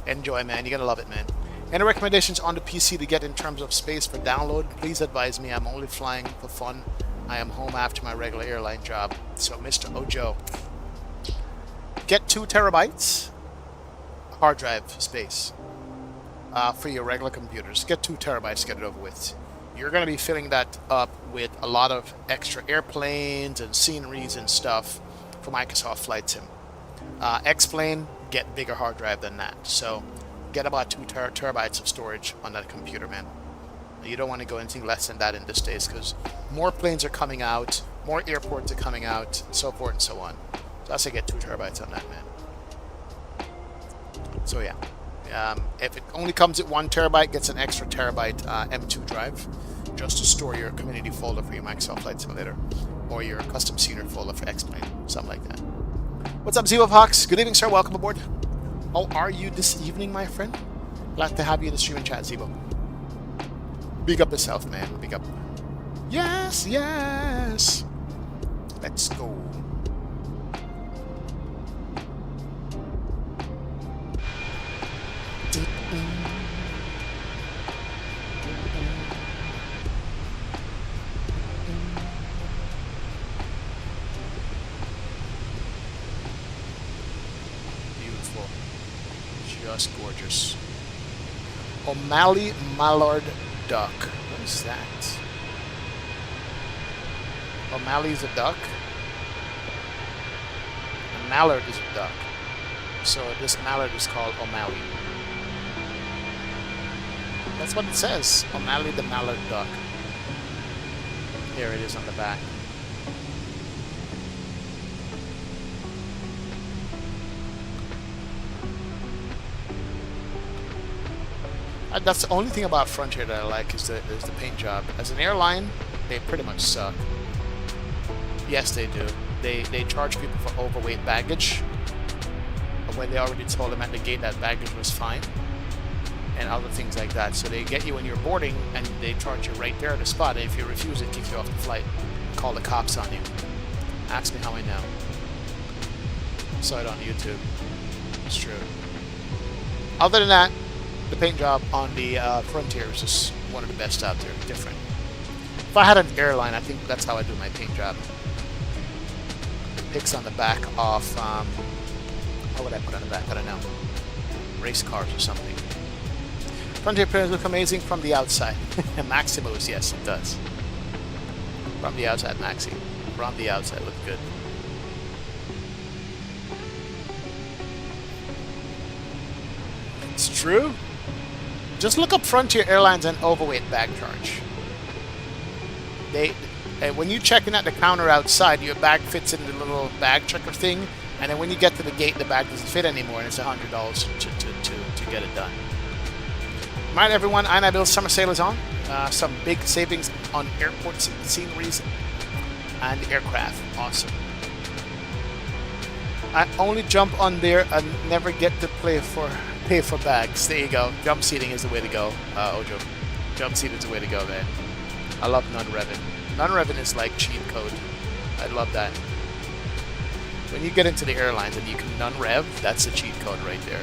enjoy, man. You're gonna love it, man. Any recommendations on the PC to get in terms of space for download? Please advise me. I'm only flying for fun. I am home after my regular airline job. So, Mr. Ojo, get 2 terabytes hard drive space for your regular computers. Get 2 terabytes, get it over with. You're going to be filling that up with a lot of extra airplanes and sceneries and stuff for Microsoft Flightsim. X-Plane, get bigger hard drive than that. So get about 2 terabytes of storage on that computer, man. You don't want to go anything less than that in this days because more planes are coming out, more airports are coming out, so forth and so on. So I say get 2 terabytes on that, man. So yeah. If it only comes at 1 terabyte, gets an extra terabyte M2 drive just to store your community folder for your Microsoft Flight Simulator or your custom scenery folder for X-Plane, something like that. What's up, Zero Fox? Good evening, sir. Welcome aboard. How are you this evening, my friend? Glad to have you in the stream and chat, Zebo. Big up yourself, man. Big up. Yes, yes. Let's go. Beautiful. Just gorgeous. O'Malley Mallard duck. What is that? O'Malley's a duck? A mallard is a duck. So this mallard is called O'Malley. That's what it says. O'Malley the mallard duck. Here it is on the back. That's the only thing about Frontier that I like is the paint job. As an airline, they pretty much suck. Yes, they do. They charge people for overweight baggage when they already told them at the gate that baggage was fine, and other things like that. So they get you when you're boarding, and they charge you right there at the spot. And if you refuse, it kicks you off the flight. Call the cops on you. Ask me how I know. Saw it on YouTube. It's true. Other than that, the paint job on the Frontier is just one of the best out there. Different. If I had an airline, I think that's how I do my paint job. Pics on the back of, what would I put on the back? I don't know. Race cars or something. Frontier planes look amazing from the outside. Maximus, yes, it does. From the outside, Maxi. From the outside, look good. It's true. Just look up Frontier Airlines and overweight bag charge. When you check in at the counter outside, your bag fits in the little bag checker thing, and then when you get to the gate, the bag doesn't fit anymore, and it's $100 to get it done. Alright, everyone, I Bill Summer Sale is on. Some big savings on airports, sceneries, and aircraft. Awesome. I only jump on there and never get to pay for bags. There you go. Jump seating is the way to go, Ojo. Jump seating is the way to go, man. I love non-revving. Non-revving is like cheat code. I love that. When you get into the airlines and you can non-rev, that's a cheat code right there.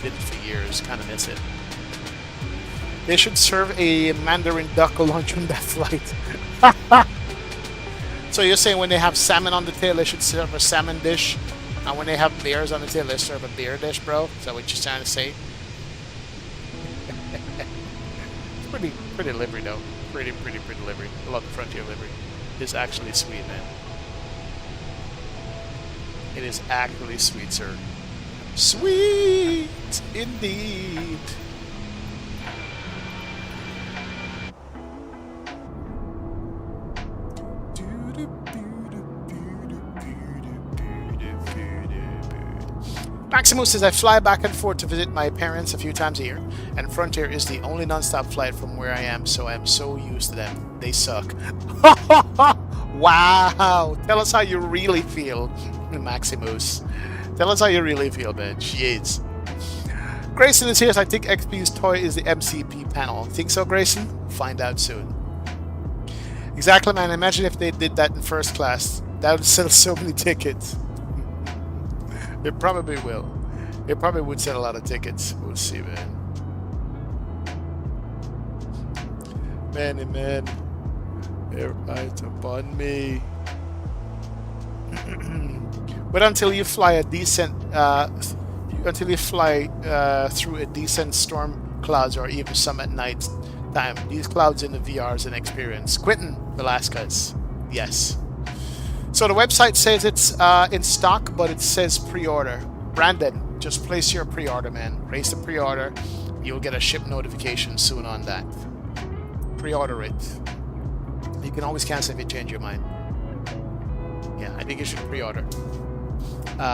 Did it for years. Kind of miss it. They should serve a Mandarin duck lunch on that flight. So you're saying when they have salmon on the tail, they should serve a salmon dish, and when they have bears on the tail, they serve a bear dish, bro? Is that what you're trying to say? It's pretty livery, though. Pretty livery. I love the Frontier livery. It's actually sweet, man. It is actually sweet, sir. Sweet indeed. Maximus says I fly back and forth to visit my parents a few times a year, and Frontier is the only non-stop flight from where I am, so I'm so used to them. They suck. Wow! Tell us how you really feel, Maximus. Tell us how you really feel, man. Jeez. Grayson is here, so I think XP's toy is the MCP panel. Think so, Grayson? Find out soon. Exactly, man. Imagine if they did that in first class. That would sell so many tickets. It probably will. It probably would sell a lot of tickets. We'll see, man. Man. They're right upon me. But until you fly a decent, until you fly through a decent storm clouds or even some at night time, these clouds in the VR is an experience. Quentin Velasquez, yes. So the website says it's in stock, but it says pre-order. Brandon, just place your pre-order, man. Place the pre-order. You'll get a ship notification soon on that. Pre-order it. You can always cancel if you change your mind. Yeah, I think you should pre-order.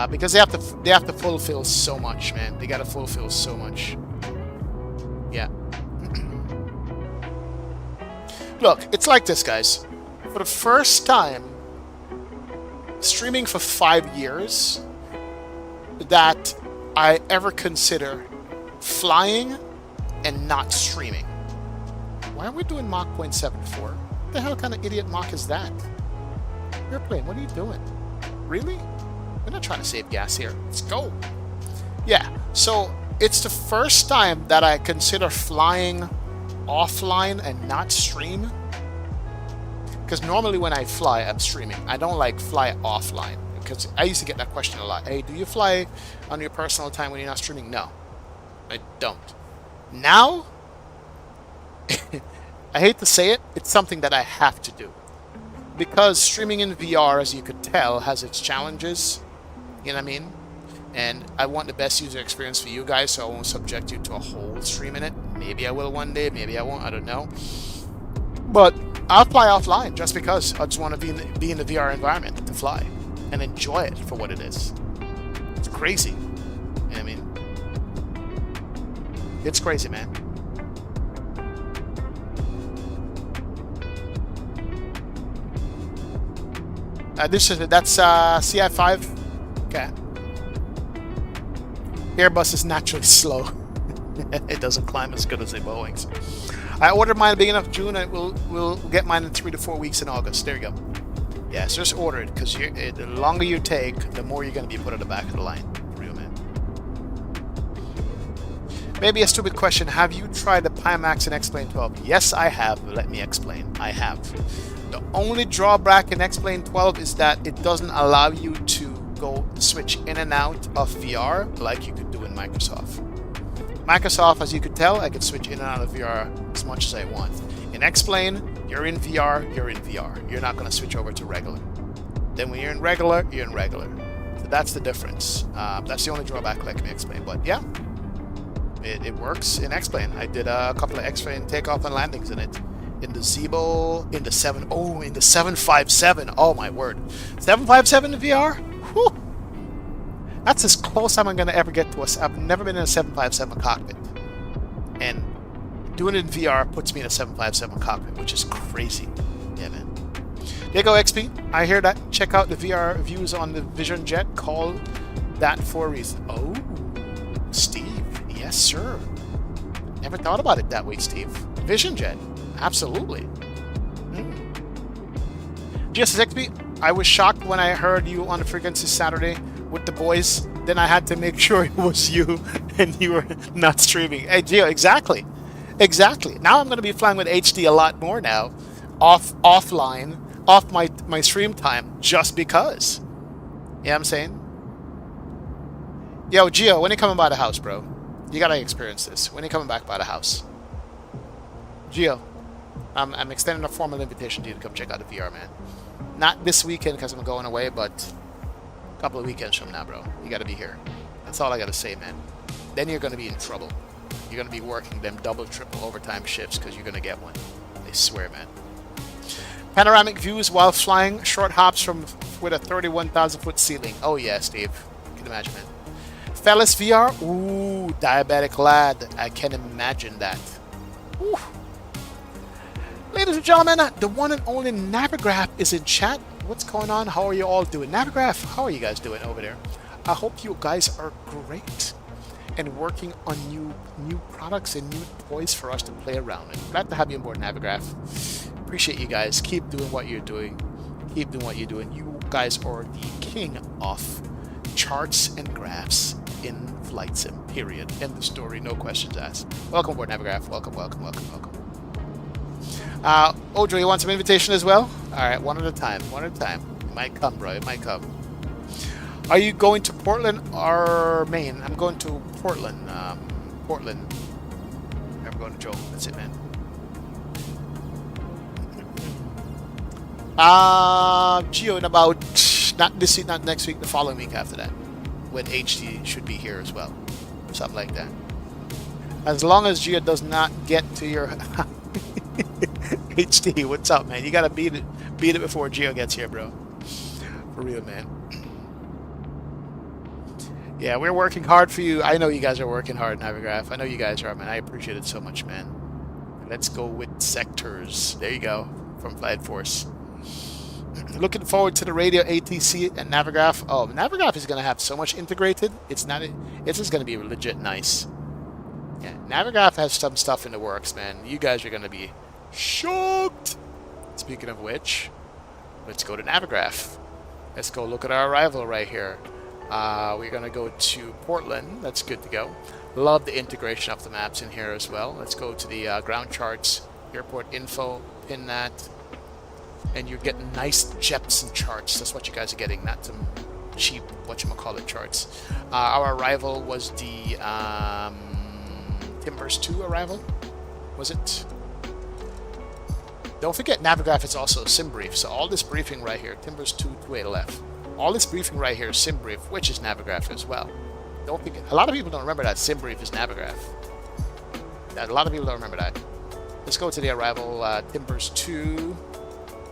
Because they have to fulfill so much, man. They gotta fulfill so much. Yeah. Look, it's like this, guys. For the first time, streaming for 5 years, that I ever consider flying and not streaming. Why are we doing Mach 0.74? What the hell kind of idiot Mach is that? Airplane, what are you doing? Really? We're not trying to save gas here. Let's go. Yeah, so it's the first time that I consider flying offline and not stream. Because normally when I fly, I'm streaming. I don't like fly offline. Because I used to get that question a lot. Hey, do you fly on your personal time when you're not streaming? No, I don't. Now, I hate to say it, it's something that I have to do. Because streaming in VR, as you could tell, has its challenges. You know what I mean? And I want the best user experience for you guys, so I won't subject you to a whole stream in it. Maybe I will one day, maybe I won't, I don't know. But I'll fly offline just because I just want to be in the VR environment to fly and enjoy it for what it is. It's crazy. You know what I mean? It's crazy, man. That's CI5. Okay. Airbus is naturally slow. It doesn't climb as good as the Boeings. I ordered mine at the beginning of June, and we'll get mine in 3 to 4 weeks in August. There you go. Yeah, so just order it, because the longer you take, the more you're going to be put at the back of the line. For real, man. Maybe a stupid question. Have you tried the Pimax and X-Plane 12? Yes, I have. Let me explain. I have. The only drawback in X-Plane 12 is that it doesn't allow you to go switch in and out of VR like you could do in Microsoft. Microsoft, as you could tell, I could switch in and out of VR as much as I want. In X-Plane, you're in VR, you're in VR. You're not going to switch over to regular. Then when you're in regular, you're in regular. So that's the difference. That's the only drawback, like me explain. But yeah, it works in X-Plane. I did a couple of X-Plane takeoff and landings in it. In the Zeebo, in the 757. Oh my word. 757 in VR? Whew. That's as close I'm going to ever get to us. I've never been in a 757 cockpit. And doing it in VR puts me in a 757 cockpit, which is crazy. Yeah, man. There you go, XP. I hear that. Check out the VR views on the Vision Jet. Call that for a reason. Oh, Steve. Yes, sir. Never thought about it that way, Steve. Vision Jet. Absolutely. GSXP, I was shocked when I heard you on the frequency Saturday with the boys. Then I had to make sure it was you and you were not streaming. Hey, Gio, exactly. Exactly. Now I'm going to be flying with HD a lot more now. Offline, off my stream time, just because. You know what I'm saying? Yo, Gio, when you coming by the house, bro? You got to experience this. When you coming back by the house? Gio. I'm extending a formal invitation to you to come check out the VR, man. Not this weekend because I'm going away, but a couple of weekends from now, bro. You got to be here. That's all I got to say, man. Then you're going to be in trouble. You're going to be working them double, triple overtime shifts because you're going to get one. I swear, man. Panoramic views while flying. Short hops with a 31,000-foot ceiling. Oh, yeah, Steve. You can imagine, man. Fellas VR. Ooh, diabetic lad. I can imagine that. Ooh. Ladies and gentlemen, the one and only Navigraph is in chat. What's going on? How are you all doing? Navigraph, how are you guys doing over there? I hope you guys are great and working on new products and new toys for us to play around. And glad to have you on board, Navigraph. appreciate you guys. Keep doing what you're doing. Keep doing what you're doing. You guys are the king of charts and graphs in Flightsim, period. End of story, no questions asked. Welcome aboard, Navigraph. Welcome, welcome, welcome, welcome. Ojo, you want some invitation as well? Alright, one at a time, one at a time. It might come, bro, it might come. Are you going to Portland or Maine? I'm going to Portland. Portland. I'm going to Joe. That's it, man. Geo in about not this week, not next week, the following week after that, when HT should be here as well, something like that. As long as Geo does not get to your HT, what's up, man? You gotta beat it before Geo gets here, bro. For real, man. Yeah, we're working hard for you. I know you guys are working hard, Navigraph. I know you guys are, man. I appreciate it so much, man. Let's go with sectors. There you go, from Flight Force. Looking forward to the radio ATC and Navigraph. Oh, Navigraph is going to have so much integrated. It's just going to be legit nice. Yeah, Navigraph has some stuff in the works, man. You guys are going to be shocked. Speaking of which, let's go to Navigraph. Let's go look at our arrival right here. We're going to go to Portland. That's good to go. Love the integration of the maps in here as well. Let's go to the ground charts, airport info, pin that. And you're getting nice Jepson charts. That's what you guys are getting, not some cheap whatchamacallit charts. Our arrival was the Timbers 2 arrival, was it? Don't forget, Navigraph is also a sim brief. So all this briefing right here, Timbers 2 2ALF. All this briefing right here is sim brief, which is Navigraph as well. Don't forget. A lot of people don't remember that sim brief is Navigraph. A lot of people don't remember that. Let's go to the arrival, Timbers 2.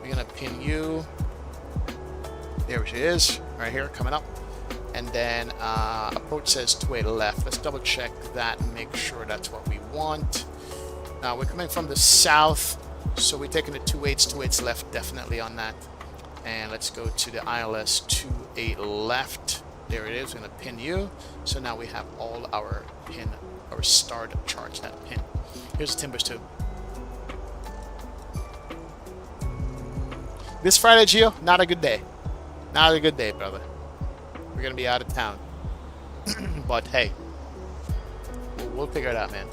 We're gonna pin you. There she is, right here, coming up. And then approach says 2 left. Let's double check that and make sure that's what we want. Now we're coming from the south, so we're taking the 2 left, definitely on that. And let's go to the ILS 28 left. There it is. We're gonna pin you. So now we have all our start charts that pin. Here's the Timbers 2. This Friday, Gio, not a good day. Not a good day, brother. We're going to be out of town. But, hey, we'll figure it out, man.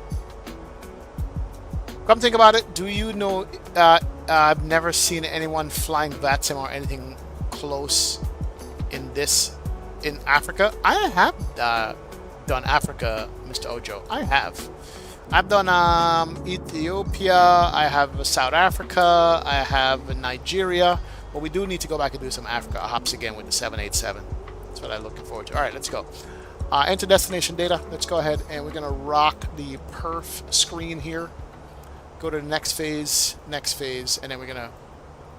Come think about it. Do you know, I've never seen anyone flying VATSIM or anything close in Africa. I have done Africa, Mr. Ojo. I have. I've done Ethiopia, I have South Africa, I have Nigeria, but we do need to go back and do some Africa hops again with the 787. That's what I'm looking forward to. All right, let's go. Enter destination data. Let's go ahead and we're going to rock the perf screen here. Go to the next phase, and then we're going to,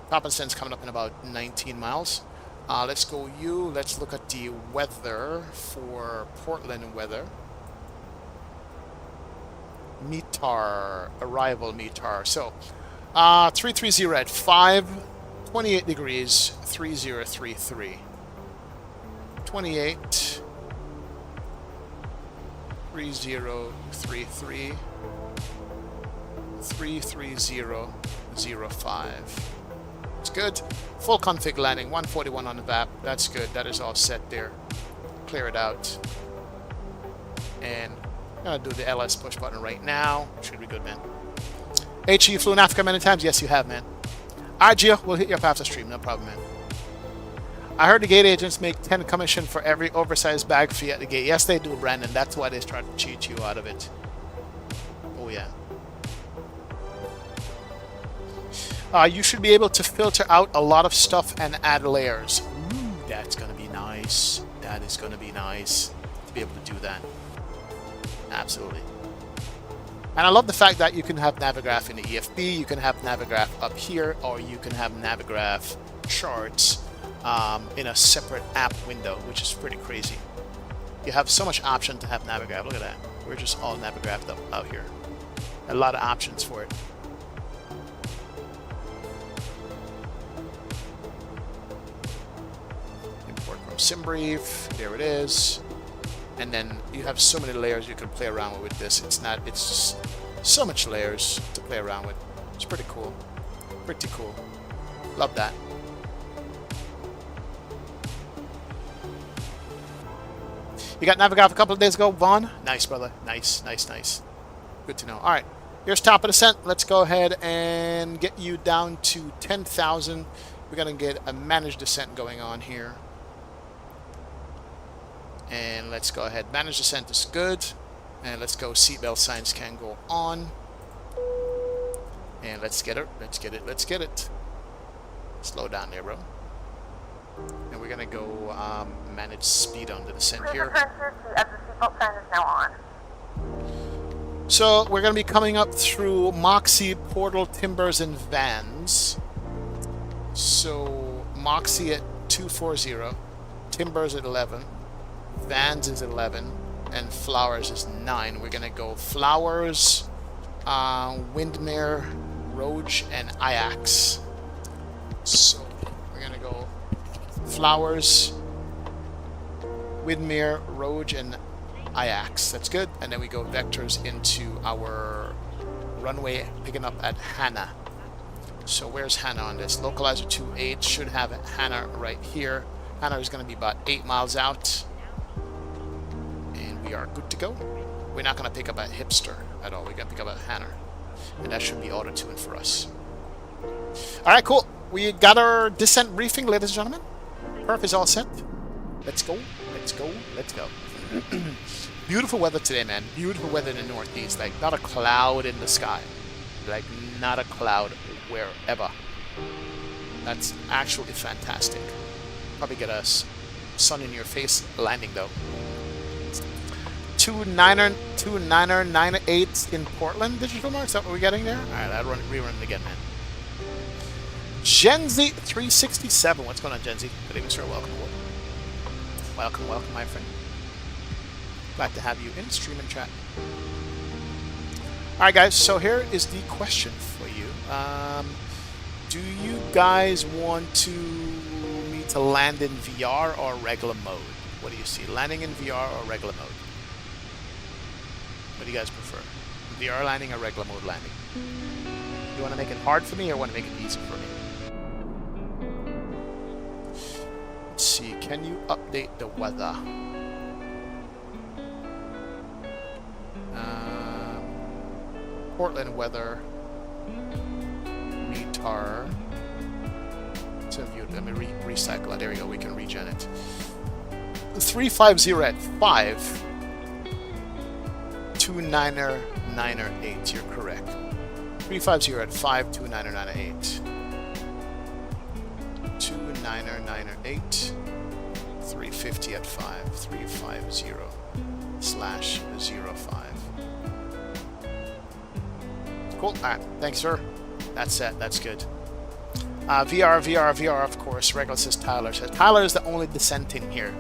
top of the sense coming up in about 19 miles. Let's go let's look at the weather for Portland weather. METAR, arrival METAR. So, 330 at 5, 28 degrees, 3033. 28, 3033, 33005. It's good. Full config landing, 141 on the VAP. That's good. That is all set there. Clear it out. And I'm going to do the LS push button right now. Should be good, man. HE, you flew in Africa many times? Yes, you have, man. Alright, Gio, we'll hit you up after stream. No problem, man. I heard the gate agents make 10 commission for every oversized bag fee at the gate. Yes, they do, Brandon. That's why they try to cheat you out of it. Oh, yeah. You should be able to filter out a lot of stuff and add layers. Ooh, that's going to be nice. That is going to be nice to be able to do that. Absolutely. And I love the fact that you can have Navigraph in the EFB, you can have Navigraph up here, or you can have Navigraph charts in a separate app window, which is pretty crazy. You have so much option to have Navigraph. Look at that. We're just all Navigraphed up out here. A lot of options for it. Import from SimBrief. There it is. And then you have so many layers you can play around with this. It's just so much layers to play around with. It's pretty cool. Pretty cool. Love that. You got Navigator a couple of days ago, Vaughn? Nice, brother. Nice, nice, nice. Good to know. All right. Here's top of descent. Let's go ahead and get you down to 10,000. We're going to get a managed descent going on here. And let's go ahead. Managed descent is good. And let's go. Seatbelt signs can go on. And let's get it. Let's get it. Let's get it. Slow down there, bro. And we're going to go manage speed on the descent here. Please return to your seat as the seatbelt sign is now on. So we're going to be coming up through Moxie, Portal, Timbers, and Vans. So Moxie at 240, Timbers at 11, Vans is 11, and Flowers is 9. We're going to go Flowers, Windmere, Roge, and Ajax. So we're going to go Flowers, Windmere, Roge, and Ajax. That's good. And then we go vectors into our runway, picking up at Hannah. So where's Hannah on this? Localizer 28 should have Hannah right here. Hannah is going to be about 8 miles out. And we are good to go. We're not going to pick up at Hipster at all. We're going to pick up at Hannah. And that should be auto-tuned for us. Alright, cool. We got our descent briefing, ladies and gentlemen. Perf is all set. Let's go. Let's go. Let's go. Beautiful weather today, man. Beautiful weather in the Northeast. Like, not a cloud in the sky. Like, not a cloud wherever. That's actually fantastic. Probably get a sun in your face landing, though. 2.998 in Portland, digital mark. Is that what we're getting there? Alright, I'll rerun it again, man. Gen Z 367. What's going on, Gen Z? Good evening, sir. Welcome aboard. Welcome, welcome, my friend. Glad to have you in stream and chat. Alright guys, so here is the question for you. Do you guys want me to land in VR or regular mode? What do you see? Landing in VR or regular mode? What do you guys prefer? VR landing or regular mode landing? You want to make it hard for me or want to make it easy for me? Let's see, can you update the weather? Portland weather. Metar. So let me recycle it. There we go. We can regen it. 350 at 5. 29998. You're correct. 350 at 5. 29998. 29998. 350 at 5. 350/05. Cool. Alright, thanks, sir. That's it. That's good. VR, of course. Regular says Tyler. Says Tyler is the only dissenting here.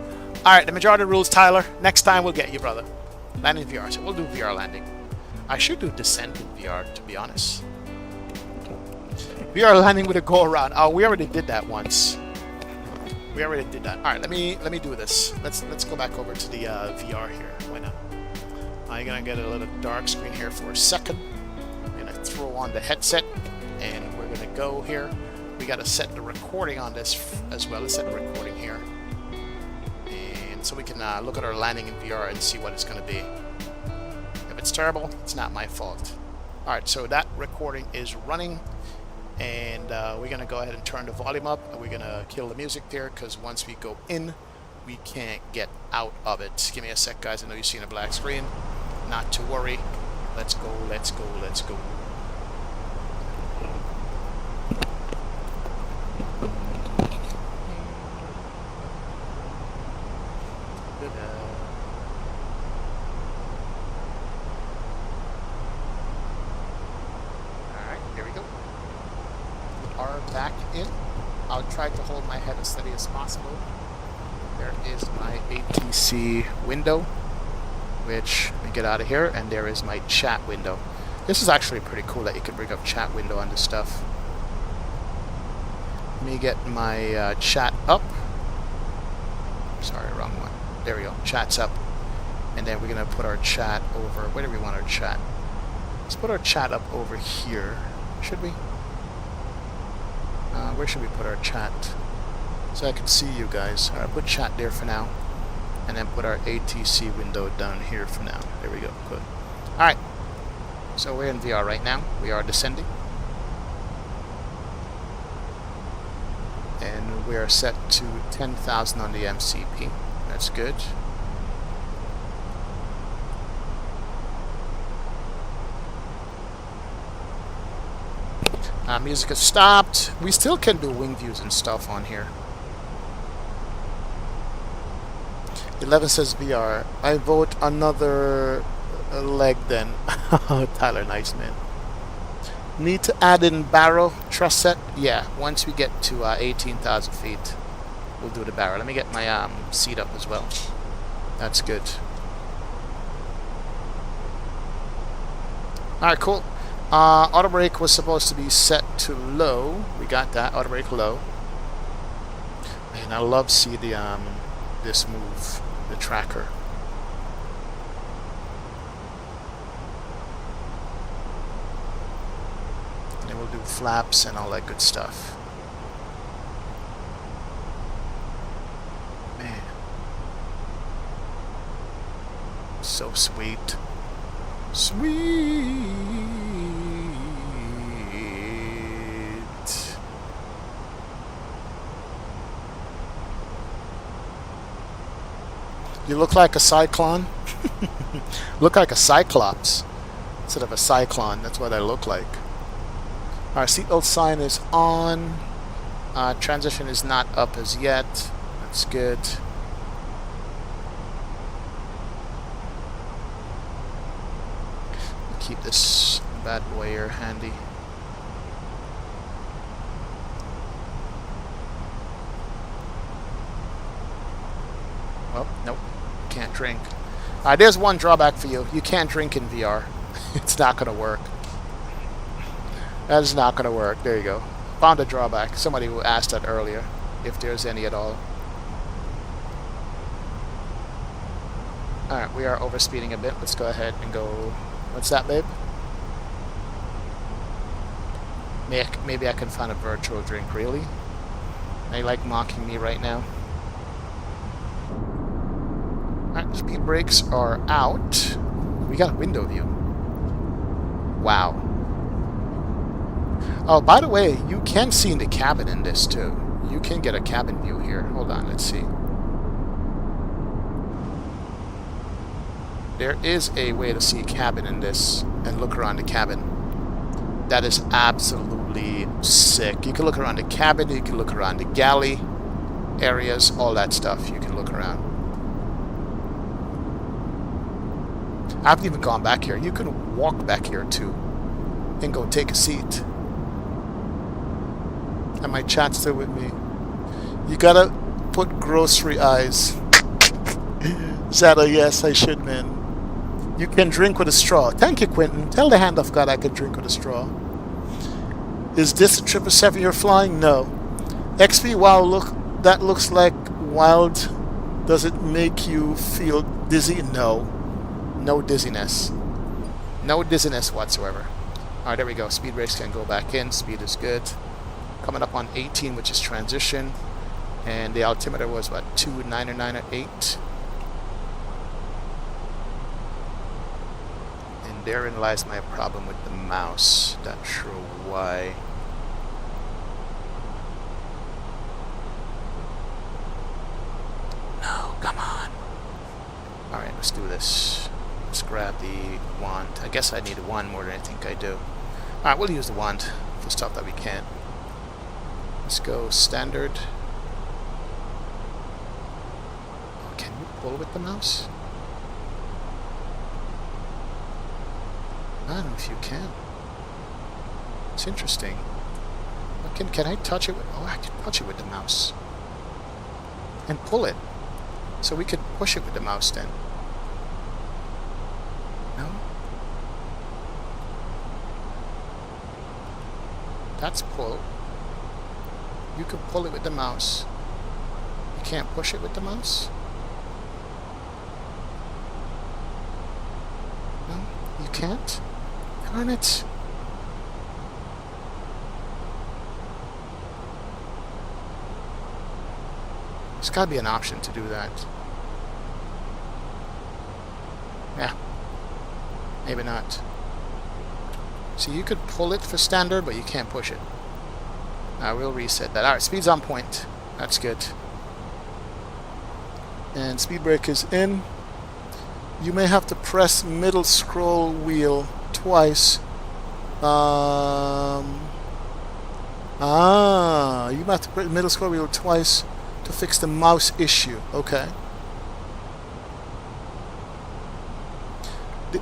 Alright, the majority rules, Tyler. Next time we'll get you, brother. Landing VR. So we'll do VR landing. I should do descent in VR, to be honest. VR landing with a go around. Oh, we already did that once. We already did that. Alright, let me do this. Let's go back over to the VR here. Why not? I'm gonna get a little dark screen here for a second. Throw on the headset and we're gonna go here. We gotta set the recording on this as well. Let's set the recording here, and so we can look at our landing in VR and see what it's gonna be. If it's terrible, it's not my fault. Alright, so that recording is running, and we're gonna go ahead and turn the volume up, and we're gonna kill the music there because once we go in, we can't get out of it. Give me a sec, guys. I know you've seen a black screen. Not to worry. Let's go, let's go, let's go. Back in. I'll try to hold my head as steady as possible. There is my ATC window, which we get out of here, and there is my chat window. This is actually pretty cool that you can bring up chat window on this stuff. Let me get my chat up. Sorry, wrong one. There we go. Chat's up. And then we're going to put our chat over... Where do we want our chat? Let's put our chat up over here. Should we? Where should we put our chat? So I can see you guys. Alright, put chat there for now. And then put our ATC window down here for now. There we go. Good. Alright. So we're in VR right now. We are descending. And we are set to 10,000 on the MCP. That's good. Music has stopped. We still can do wing views and stuff on here. 11 says VR. I vote another leg then. Tyler, nice man. Need to add in barrel truss set? Yeah, once we get to 18,000 feet, we'll do the barrel. Let me get my seat up as well. That's good. Alright, cool. Auto brake was supposed to be set to low. We got that. Auto brake low. Man, I love see the this move, the tracker. And then we'll do flaps and all that good stuff. Man, so sweet. Sweet. You look like a cyclone. Look like a cyclops instead of a cyclone. That's what I look like. Our seatbelt sign is on. Transition is not up as yet. That's good. Keep this bad boy here handy. Well, nope, can't drink. There's one drawback for you. You can't drink in VR. It's not going to work. That is not going to work. There you go. Found a drawback. Somebody who asked that earlier, if there's any at all. Alright, we are overspeeding a bit. Let's go ahead and go... What's that, babe? Maybe I can find a virtual drink. Really? Are you like mocking me right now? Alright, speed brakes are out. We got a window view. Wow. Oh, by the way, you can see in the cabin in this too. You can get a cabin view here. Hold on, let's see. There is a way to see a cabin in this and look around the cabin. That is absolutely sick. You can look around the cabin, you can look around the galley areas, all that stuff you can look around. I haven't even gone back here. You can walk back here too and go take a seat. And my chat's still with me. You gotta put grocery eyes. Zada, yes, I should, man. You can drink with a straw. Thank you, Quentin. Tell the hand of God I can drink with a straw. Is this a 777 you're flying? No. XP, wow, look, that looks like wild. Does it make you feel dizzy? No. No dizziness. No dizziness whatsoever. Alright, there we go. Speed brakes can go back in. Speed is good. Coming up on 18, which is transition. And the altimeter was, what, 299 or 8? And therein lies my problem with the mouse. Not sure why. No, come on. Alright, let's do this. Let's grab the wand. I guess I need a wand more than I think I do. Alright, we'll use the wand for stuff that we can. Let's go standard. Oh, can you pull with the mouse? I don't know if you can. It's interesting. Can I touch it with... Oh, I can touch it with the mouse. And pull it. So we could push it with the mouse then. No? That's pull. You could pull it with the mouse. You can't push it with the mouse? No? You can't? Darn it. There's got to be an option to do that. Yeah. Maybe not. So you could pull it for standard, but you can't push it. I will reset that. Alright, speed's on point. That's good. And speed brake is in. You may have to press middle scroll wheel twice. You might have to press middle scroll wheel twice to fix the mouse issue. Okay. The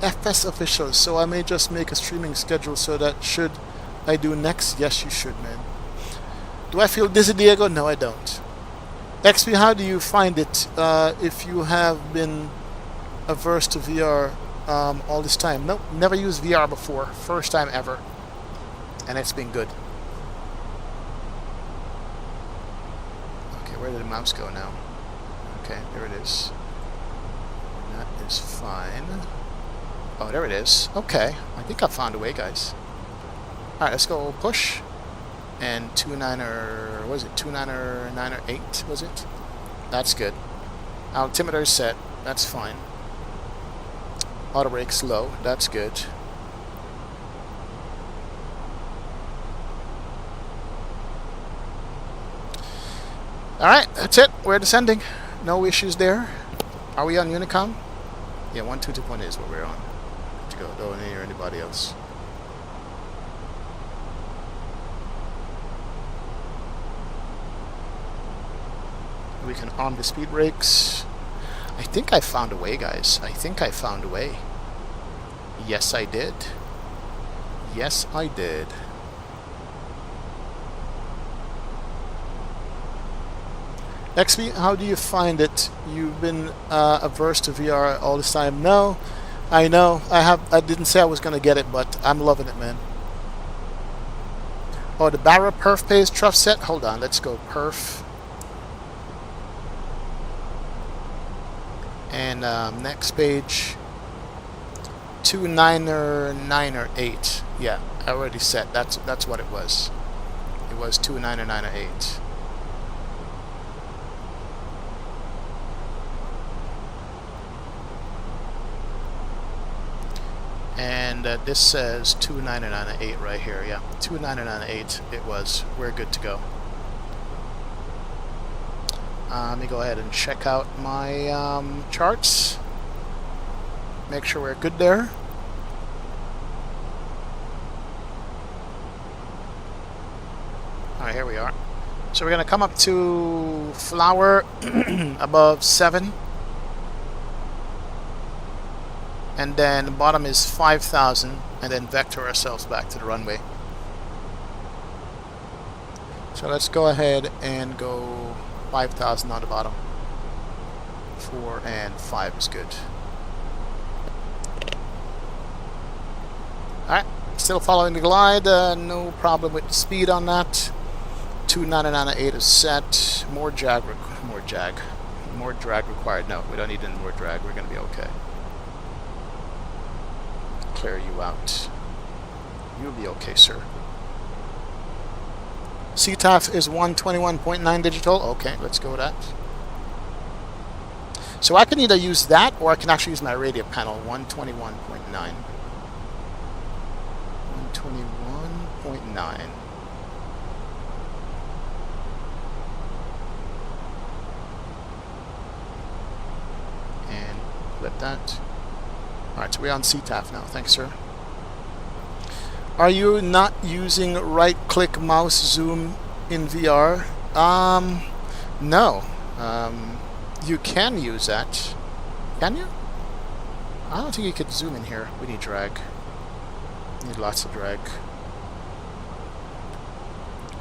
FS official. So I may just make a streaming schedule so that should I do next? Yes, you should, man. Do I feel dizzy, Diego? No, I don't. XP, how do you find it if you have been averse to VR all this time? Nope, never used VR before. First time ever. And it's been good. Okay, where did the mouse go now? Okay, there it is. That is fine. Oh, there it is. Okay, I think I found a way, guys. Alright, let's go push. And 29er, what is it? 29er, 9er, 8, was it? That's good. Altimeter set, that's fine. Auto brake's low, that's good. Alright, that's it. We're descending. No issues there. Are we on Unicom? Yeah, 122.8 is what we're on. To go, don't hear anybody else. We can arm the speed brakes. I think I found a way, guys. I think I found a way. Yes, I did. Yes, I did. XP, how do you find it? You've been averse to VR all this time. No, I know. I didn't say I was going to get it, but I'm loving it, man. Oh, the Barra perf pays truff set. Hold on, let's go perf. And next page, 29er, 9er, 8. Yeah, I already set. That's what it was. It was 29er, 9er, 8. And this says 29er, 9er, 8 right here. Yeah, 29er, 9er, 8. It was. We're good to go. Let me go ahead and check out my charts. Make sure we're good there. Alright, here we are. So we're going to come up to flower above 7. And then the bottom is 5,000. And then vector ourselves back to the runway. So let's go ahead and go 5,000 on the bottom. 4 and 5 is good. Alright, still following the glide. No problem with the speed on that. 299.8 is set. More drag required. No, we don't need any more drag. We're going to be okay. Clear you out. You'll be okay, sir. CTAF is 121.9 digital. Okay, let's go with that. So I can either use that or I can actually use my radio panel, 121.9. 121.9. And flip that. Alright, so we're on CTAF now. Thanks, sir. Are you not using right-click mouse zoom in VR? No. You can use that. Can you? I don't think you could zoom in here. We need drag. We need lots of drag.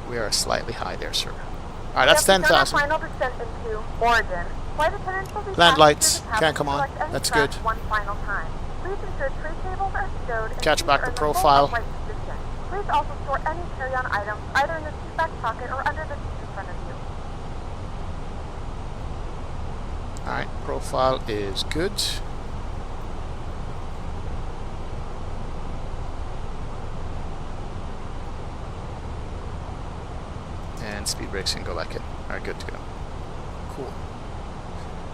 We are slightly high there, sir. Alright, that's 10,000. Final descent into Oregon. Flight attendants will be Land lights. passed through the Can't come on. cabin to That's select good. any track one final time. Please ensure tray tables are stowed and Catch seats back are the in full profile. upright position. Please also store any carry-on items either in the seat back pocket or under the seat in front of you. Alright, profile is good. And speed brakes can go back in. Alright, good to go. Cool.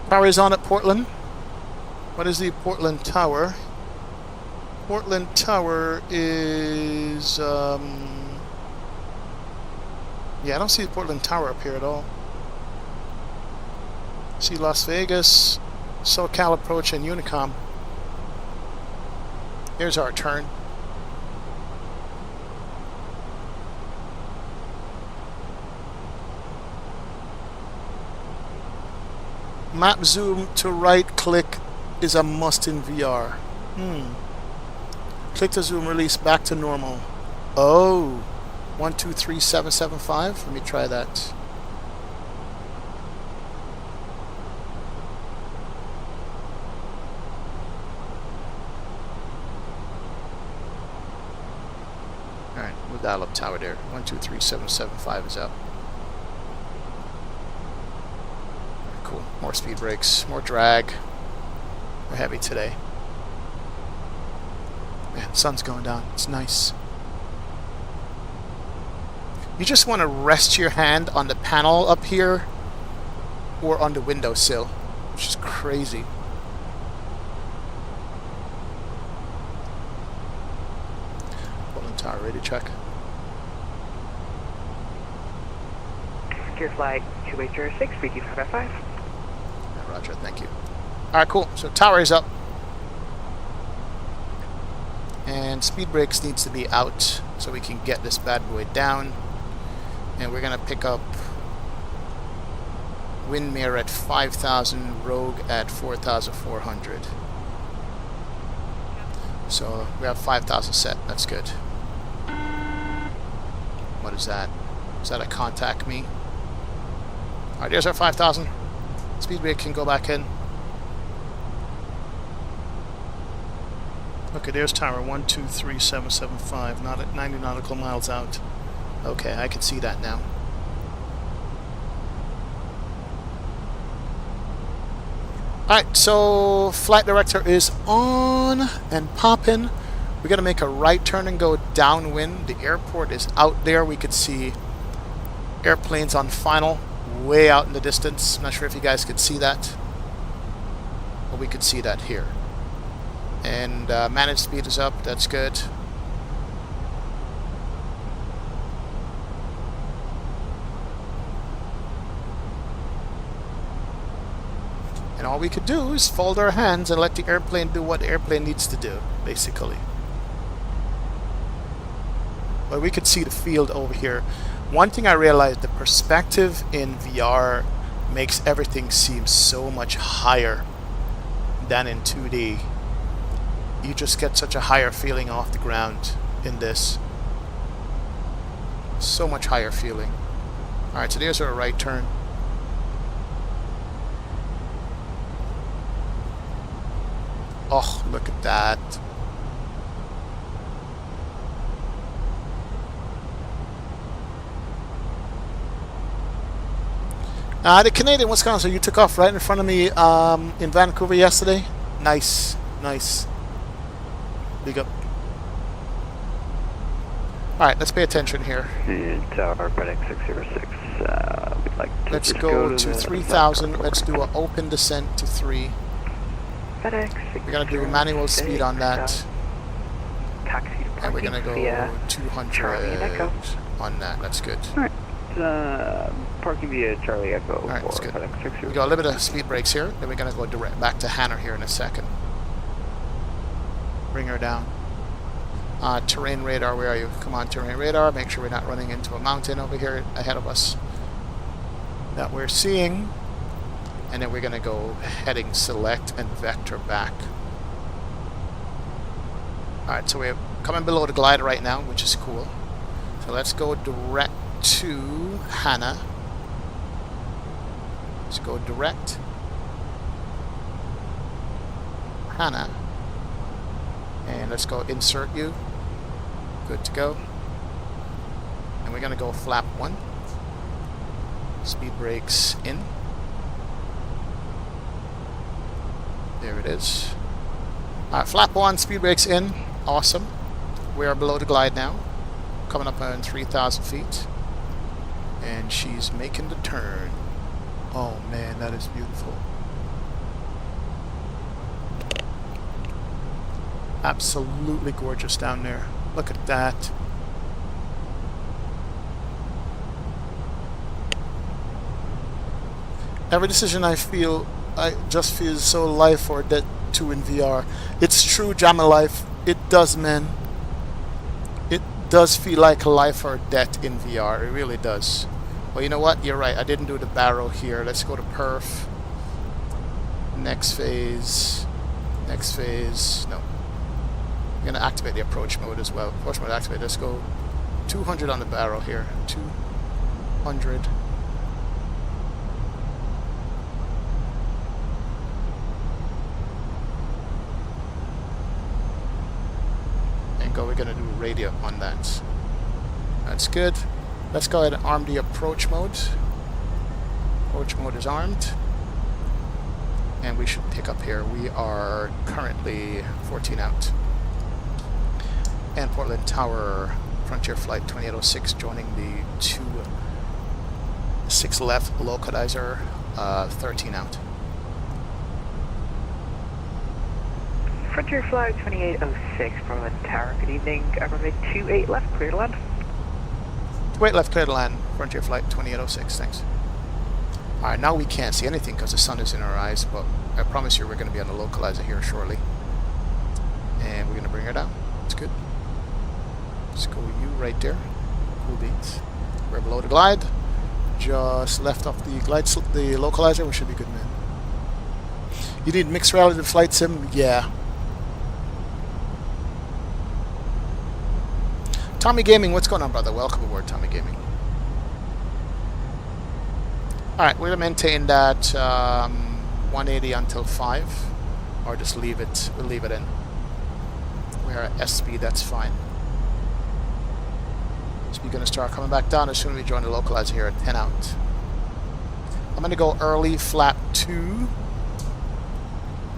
Power is on at Portland. What is the Portland Tower? Portland Tower is... yeah, I don't see the Portland Tower up here at all. See Las Vegas, SoCal Approach, and Unicom. Here's our turn. Map zoom to right click is a must in VR. Click to zoom, release back to normal. Oh, 123775. Let me try that. Alright, we'll dial up tower there. 123775 is up. Cool. More speed brakes, more drag. We're heavy today. Man, the sun's going down. It's nice. You just want to rest your hand on the panel up here or on the windowsill, which is crazy. Portland Tower, ready to check. Secure flight 2806, VG 555. Roger, thank you. Alright, cool. So tower is up. And speed brakes needs to be out so we can get this bad boy down. And we're going to pick up Windmere at 5,000, Rogue at 4,400. So we have 5,000 set. That's good. What is that? Is that a contact me? Alright, there's our 5,000. Speed brake can go back in. Okay, there's tower 123775, not at 90 nautical miles out. Okay, I can see that now. Alright, so flight director is on and popping. We're gonna make a right turn and go downwind. The airport is out there. We could see airplanes on final way out in the distance. I'm not sure if you guys could see that, but we could see that here. And managed speed is up. That's good. And all we could do is fold our hands and let the airplane do what the airplane needs to do, basically. But we could see the field over here. One thing I realized, the perspective in VR makes everything seem so much higher than in 2D. You just get such a higher feeling off the ground in this. So much higher feeling. Alright, so there's our right turn. Oh, look at that. The Canadian, Wisconsin, you took off right in front of me in Vancouver yesterday. Nice, nice. Big up. Alright, let's pay attention here. Tower FedEx 606. We'd like to let's go to 3,000. Let's do an open descent to 3. FedEx. We're gonna do a manual speed on that. Taxi to And we're gonna go via 200 on that. That's good. Alright. Parking via Charlie Echo. Alright, that's good. FedEx 606. We got a little bit of speed brakes here. Then we're gonna go direct back to Hannah here in a second. Bring her down. Terrain radar, where are you? Come on, terrain radar. Make sure we're not running into a mountain over here ahead of us that we're seeing. And then we're going to go heading select and vector back. Alright, so we're coming below the glider right now, which is cool. So let's go direct to Hannah. Let's go direct. Hannah. And let's go insert you. Good to go. And we're going to go flap 1. Speed brakes in. There it is. Alright, flap 1, speed brakes in. Awesome. We are below the glide now. Coming up on 3,000 feet. And she's making the turn. Oh man, that is beautiful. Absolutely gorgeous down there. Look at that. Every decision I just feel so life or death to in VR. It's true, Jammer Life. It does, man. It does feel like life or death in VR. It really does. Well, you know what? You're right. I didn't do the barrel here. Let's go to perf. Next phase. Next phase. No. I'm going to activate the approach mode as well. Approach mode activate. Let's go 200 on the barrel here. 200. And go. We're going to do radio on that. That's good. Let's go ahead and arm the approach mode. Approach mode is armed. And we should pick up here. We are currently 14 out. And Portland Tower, Frontier Flight 2806 joining the 26 left localizer, 13 out. Frontier Flight 2806, Portland Tower, good evening. Runway 28 left, clear to land. 28 left, clear to land. Frontier Flight 2806, thanks. Alright, now we can't see anything because the sun is in our eyes, but I promise you we're going to be on the localizer here shortly. And we're going to bring her down. It's good. Let's go you right there. Cool beats. We're below the glide. Just left off the the localizer. We should be good, man. You need mixed reality flight sim? Yeah. Tommy Gaming, what's going on, brother? Welcome aboard, Tommy Gaming. Alright, we're going to maintain that 180 until 5. Or just leave it. We'll leave it in. We're at S speed, that's fine. Speed going to start coming back down as soon as we join the localizer here at 10 out. I'm going to go early flap 2.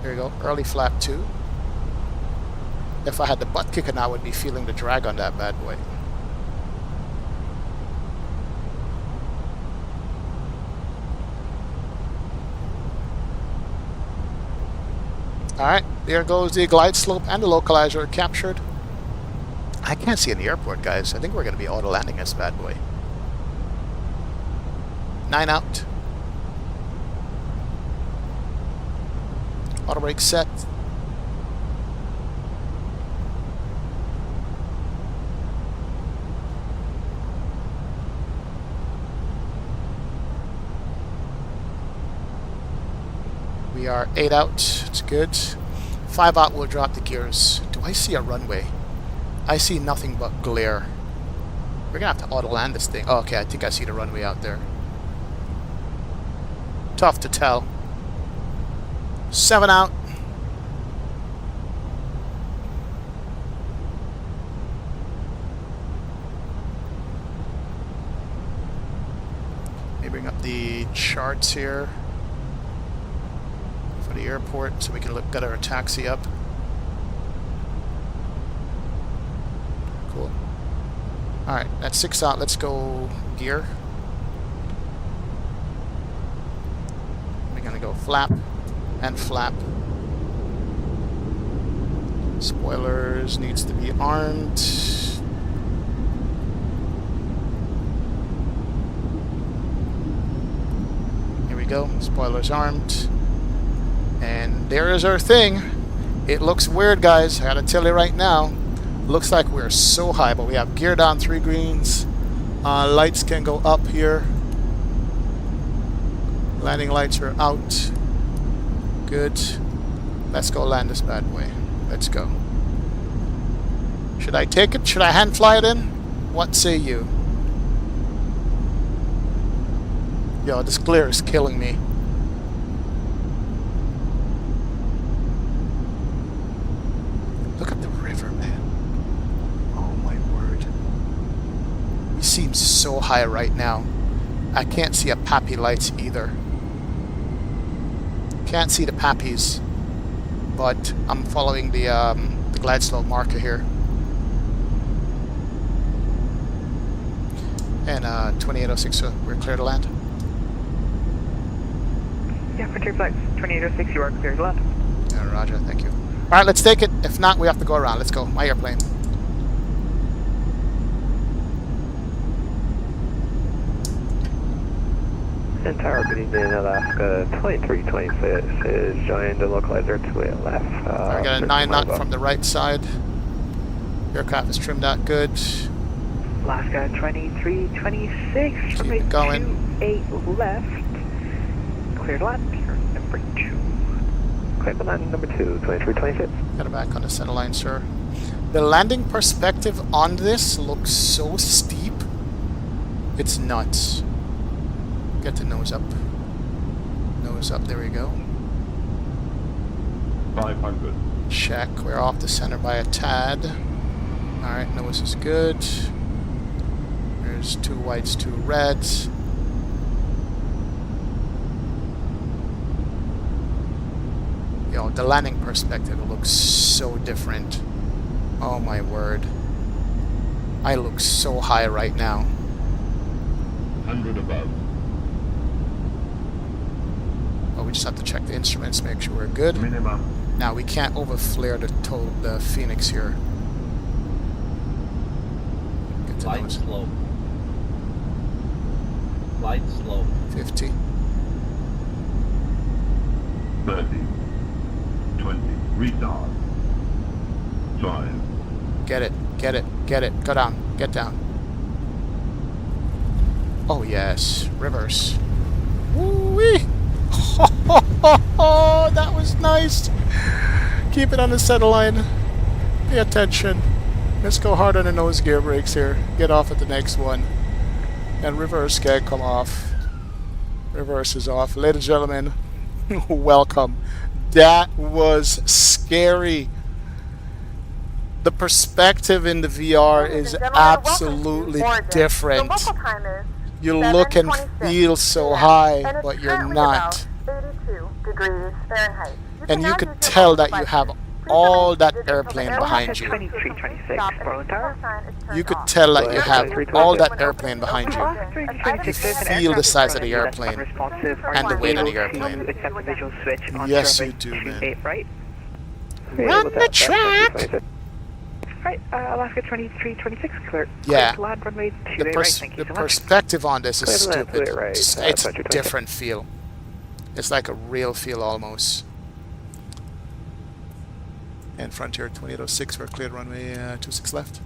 There you go, early flap 2. If I had the butt kicker now, I would be feeling the drag on that bad boy. Alright, there goes the glide slope and the localizer captured. I can't see in the airport, guys. I think we're going to be auto-landing this bad boy. 9 out. Auto brake set. We are 8 out. It's good. 5 out, we'll drop the gears. Do I see a runway? I see nothing but glare. We're going to have to auto-land this thing. Oh, okay, I think I see the runway out there. Tough to tell. 7 out. Let me bring up the charts here for the airport so we can get our taxi up. Cool. Alright, that's 6 out. Let's go gear. We're going to go flap and flap. Spoilers needs to be armed. Here we go. Spoilers armed. And there is our thing. It looks weird, guys. I gotta tell you right now. Looks like we're so high, but we have gear down 3 greens. Lights can go up here. Landing lights are out. Good. Let's go land this bad boy. Let's go. Should I take it? Should I hand fly it in? What say you? Yo, this glare is killing me. Look at the river, man. Oh my word. We seem so high right now. I can't see a pappy lights either. Can't see the pappies, but I'm following the glide slope marker here. And 2806, we're clear to land. Yeah, Frontier Flight 2806, you are clear to land. Yeah, roger, thank you. Alright, let's take it. If not, we have to go around. Let's go. My airplane. Tower good evening, Alaska 2326 is joining the localizer to a left. I got a 9 knot from the right side. Aircraft is trimmed out good. Alaska 2326 from Keep it going. 28 left. Clear to land, number 2. Clear to land, number 2, 2326. Got it back on the center line, sir. The landing perspective on this looks so steep. It's nuts. Get the nose up. Nose up, there we go. 500. Check, we're off the center by a tad. Alright, nose is good. There's 2 whites, 2 reds. Yo, the landing perspective looks so different. Oh my word. I look so high right now. 100 above. Oh, we just have to check the instruments, make sure we're good. Minimum. Now we can't overflare the Phoenix here. Get the Light nose. slow. Light slow. 50. 30. 20. Retard. 5. Get it, get it, get it. Go down, get down. Oh yes, reverse. Woo-wee! Oh, that was nice. Keep it on the center line. Pay attention. Let's go hard on the nose gear brakes here. Get off at the next one. And reverse can come off. Reverse is off. Ladies and gentlemen, welcome. That was scary. The perspective in the VR is absolutely different. The local time is You look and 7:26 feel so p.m., high, and it's but you're currently not. about 82 degrees Fahrenheit. And you now could use your tell that mobile you have devices. Please all remain that seated until airplane the behind aircraft you. 2326, stop and Portland the Tower. sign is turned You could off. tell that you have all that When airplane opening behind you. items Feel the size of the airplane and the weight of the airplane. Accept the visual switch on Yes, you runway do, man. 28 right. Run the track! Right, Alaska 2326 clear. Yeah. Clear to land runway The, 28 right, thank you so much. perspective on this is Clear to land, stupid. clear right, It's a 2326. different feel. It's like a real feel almost. And Frontier 2806, we're cleared runway 26 left.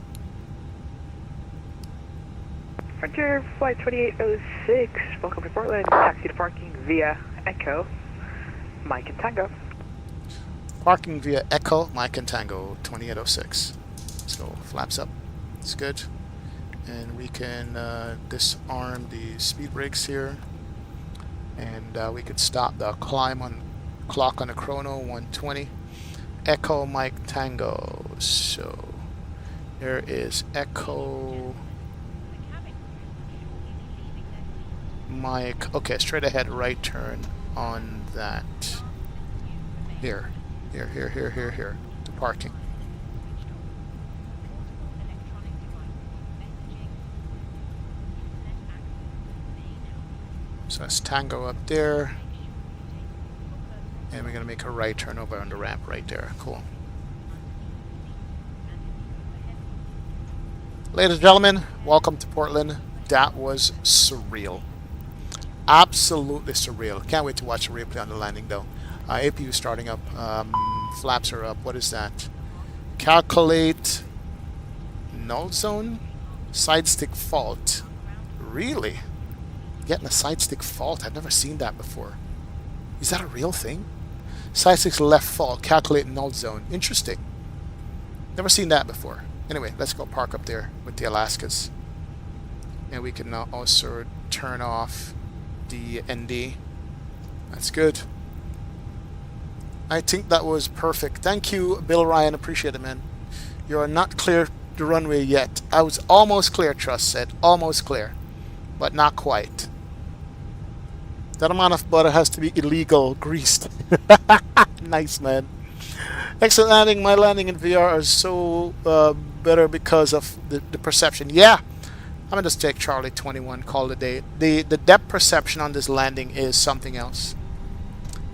Frontier Flight 2806, welcome to Portland. Taxi to parking via Echo, Mike and Tango. Parking via Echo, Mike and Tango 2806. So flaps up. It's good. And we can disarm the speed brakes here. And we could stop the climb on clock on the chrono 120. Echo Mike Tango. So there is Echo Mike. Okay, straight ahead right turn on that. Here. Here. To parking. So that's Tango up there. And we're going to make a right turn over on the ramp right there. Cool. Ladies and gentlemen, welcome to Portland. That was surreal. Absolutely surreal. Can't wait to watch the replay on the landing though. APU starting up. Flaps are up. What is that? Calculate null zone? Side stick fault. Really? Getting a side stick fault? I've never seen that before. Is that a real thing? Side stick's left fault. Calculate null zone. Interesting. Never seen that before. Anyway, let's go park up there with the Alaskas. And we can now also turn off the ND. That's good. I think that was perfect. Thank you, Bill Ryan. Appreciate it, man. You are not clear the runway yet. I was almost clear, Trust said. Almost clear. But not quite. That amount of butter has to be illegal, greased. Nice, man. Excellent landing. My landing in VR is so better because of the perception. Yeah, I'm gonna just take Charlie 21, call it a day. The depth perception on this landing is something else.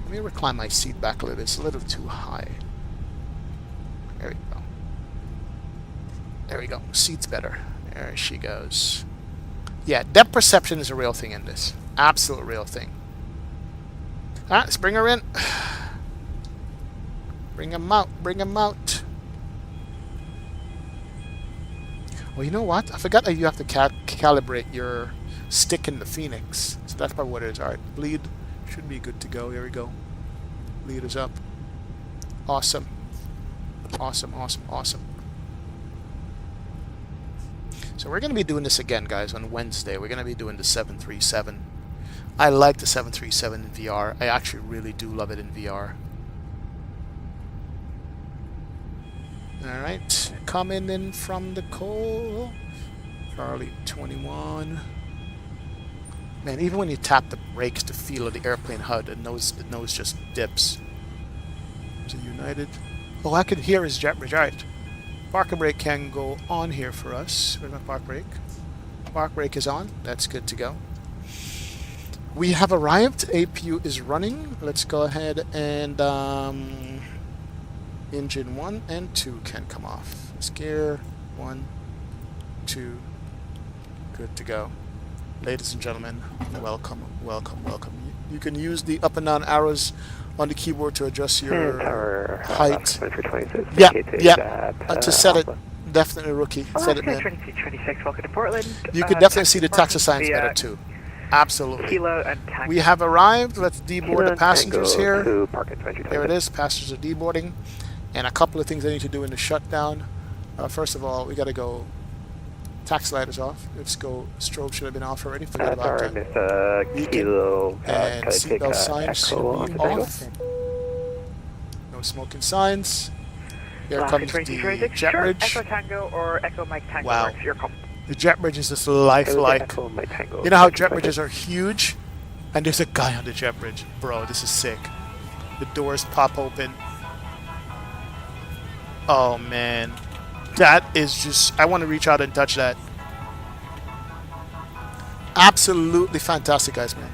Let me recline my seat back a little bit. It's a little too high. There we go. There we go. Seat's better. There she goes. Yeah, depth perception is a real thing in this. Absolute real thing. Alright, let's bring her in. Bring him out. Bring him out. Well, you know what? I forgot that you have to calibrate your stick in the Phoenix. So that's probably what it is. Alright, bleed should be good to go. Here we go. Bleed is up. Awesome. Awesome, awesome, awesome. So we're going to be doing this again, guys, on Wednesday. We're going to be doing the 737. I like the 737 in VR. I actually really do love it in VR. Alright, coming in from the coal. Charlie 21. Man, even when you tap the brakes to feel the airplane HUD, the nose just dips. Is it United? Oh, I can hear his jet bridge. Alright. Park brake can go on here for us. Where's my park brake? Park brake is on. That's good to go. We have arrived. APU is running. Let's go ahead and engine 1 and 2 can come off. Gear 1, 2. Good to go. Ladies and gentlemen, welcome, welcome, welcome. You can use the up and down arrows on the keyboard to adjust your height. Yeah, yeah. To set it, definitely rookie. Set it, man. 2226, welcome to Portland. You can definitely see the taxi signs better too. Absolutely. We have arrived. Let's deboard the passengers here. There it is. Passengers are deboarding. And a couple of things I need to do in the shutdown. First of all, we got to go. Taxi light is off. Let's go. Strobe should have been off already. Forget about that. And seatbelt signs should be off. No smoking signs. Here comes the jet bridge. Echo Tango or Echo Mike Tango. Wow. The jet bridge is just lifelike. You know how jet bridges are huge? And there's a guy on the jet bridge. Bro, this is sick. The doors pop open. Oh, man. That is just... I want to reach out and touch that. Absolutely fantastic, guys, man.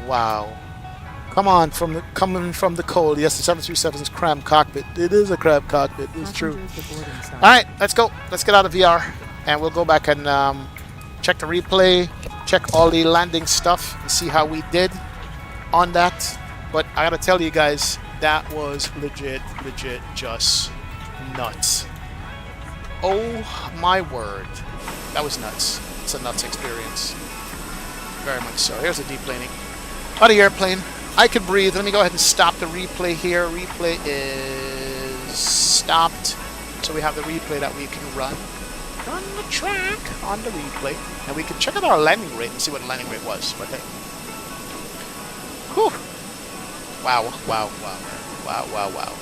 Wow. Come on, coming from the cold. Yes, the 737's cramped cockpit. It is a cramped cockpit. It's true. All right, let's go. Let's get out of VR, and we'll go back and check the replay, check all the landing stuff, and see how we did on that. But I gotta tell you guys, that was legit, just nuts. Oh my word, that was nuts. It's a nuts experience. Very much so. Here's the deplaning. Out of the airplane. I can breathe. Let me go ahead and stop the replay here. Replay is stopped. So we have the replay that we can run on the track on the replay. And we can check out our landing rate and see what the landing rate was. But hey. Whew. Wow, wow, wow. Wow, wow, wow.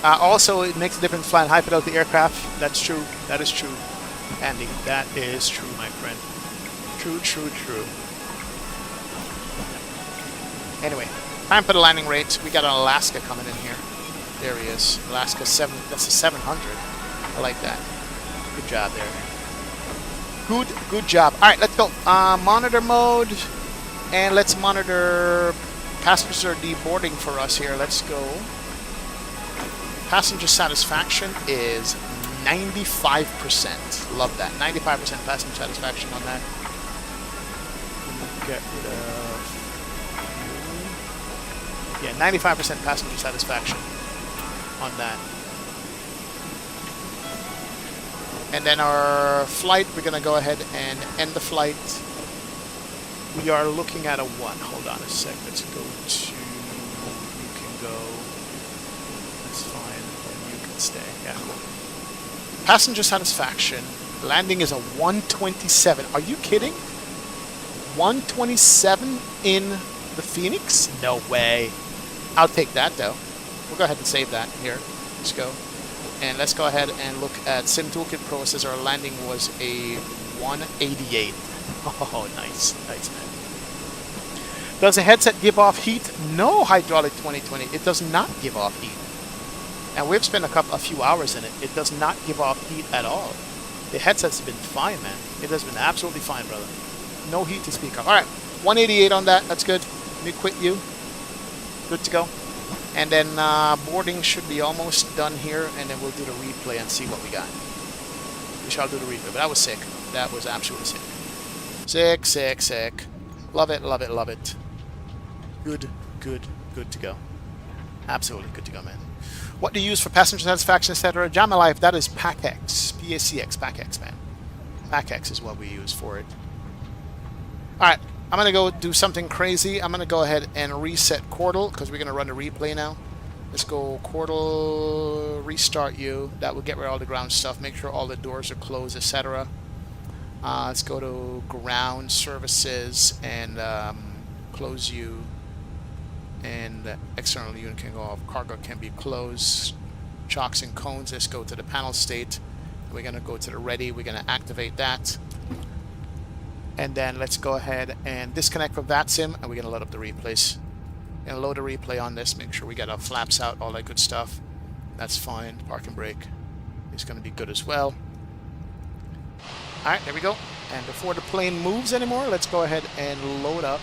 Also, it makes a difference flying high fidelity aircraft. That's true. That is true. Andy, that is true, my friend. True, true, true. Anyway, time for the landing rate. We got an Alaska coming in here. There he is. Alaska 7. That's a 700. I like that. Good job there. Good job. All right, let's go. Monitor mode, and let's monitor. Passengers are deboarding for us here. Let's go. Passenger satisfaction is 95%. Love that. 95% passenger satisfaction on that. Get rid of... Yeah, 95% passenger satisfaction on that. And then our flight, we're going to go ahead and end the flight. We are looking at a 1. Hold on a sec. Let's go to... You can go... That's fine. And you can stay. Yeah. Passenger satisfaction. Landing is a 127. Are you kidding? 127 in the Phoenix? No way. I'll take that, though. We'll go ahead and save that here. Let's go. And let's go ahead and look at Sim Toolkit Pro. It says our landing was a 188. Oh, nice. Nice, man. Does the headset give off heat? No, Hydraulic 2020. It does not give off heat. And we've spent a few hours in it. It does not give off heat at all. The headsets have been fine, man. It has been absolutely fine, brother. No heat to speak of. All right, 188 on that. That's good. Let me quit you. Good to go. And then boarding should be almost done here, and then we'll do the replay and see what we got. We shall do the replay, but that was sick. That was absolutely sick. Sick, sick, sick. Love it, love it, love it. Good, good, good to go. Absolutely good to go, man. What do you use for passenger satisfaction, etc.? Jam Alive, that is PACX. PACX, PACX, man. PACX is what we use for it. Alright, I'm going to go do something crazy. I'm going to go ahead and reset Cordal, because we're going to run the replay now. Let's go Cordal, restart you. That will get rid of all the ground stuff. Make sure all the doors are closed, etc. Let's go to ground services and close you. And the external unit can go off. Cargo can be closed. Chocks and cones. Let's go to the panel state. We're going to go to the ready. We're going to activate that. And then let's go ahead and disconnect from VATSIM, and we're going to load up the replays. Going to load a replay on this, make sure we get our flaps out, all that good stuff. That's fine. Park and brake is going to be good as well. Alright, there we go. And before the plane moves anymore, let's go ahead and load up.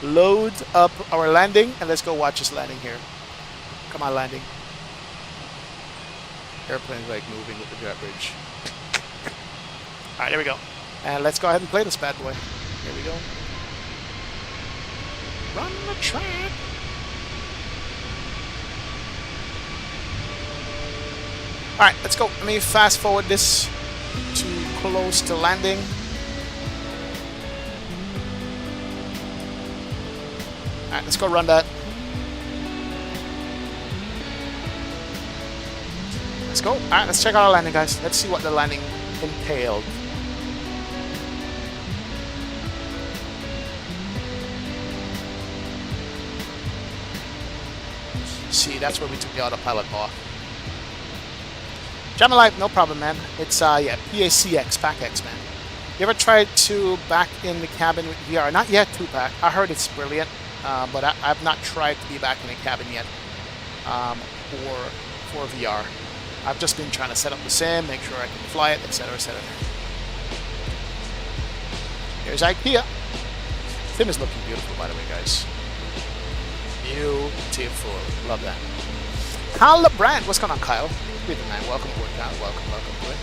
Load up our landing, and let's go watch this landing here. Come on, landing. Airplane's like moving with the jet bridge. Alright, there we go. And let's go ahead and play this bad boy. Here we go. Run the track. Alright, let's go. Let me fast forward this to close to landing. Alright, let's go run that. Let's go. Alright, let's check out our landing, guys. Let's see what the landing entailed. See, that's where we took the autopilot off. Jam Alive, no problem, man. It's, yeah, PACX, PACX, man. You ever tried to back in the cabin with VR? Not yet, Tupac. I heard it's brilliant, but I've not tried to be back in the cabin yet for VR. I've just been trying to set up the sim, make sure I can fly it, etc., etc. Here's IKEA. Sim is looking beautiful, by the way, guys. Beautiful. Love that. Kyle LeBrand. What's going on, Kyle? Good man. Welcome aboard, Kyle. Welcome, welcome aboard.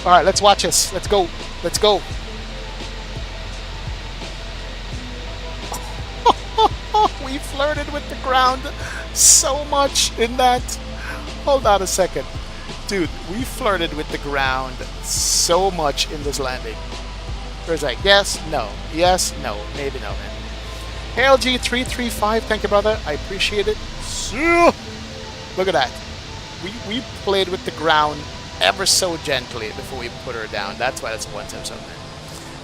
Alright, let's watch this. Let's go. Let's go. We flirted with the ground so much in that. Hold on a second. Dude, we flirted with the ground so much in this landing. There's like, yes, no, maybe no, man. LG335, thank you, brother. I appreciate it. Look at that. We played with the ground ever so gently before we put her down. That's why that's 177, man.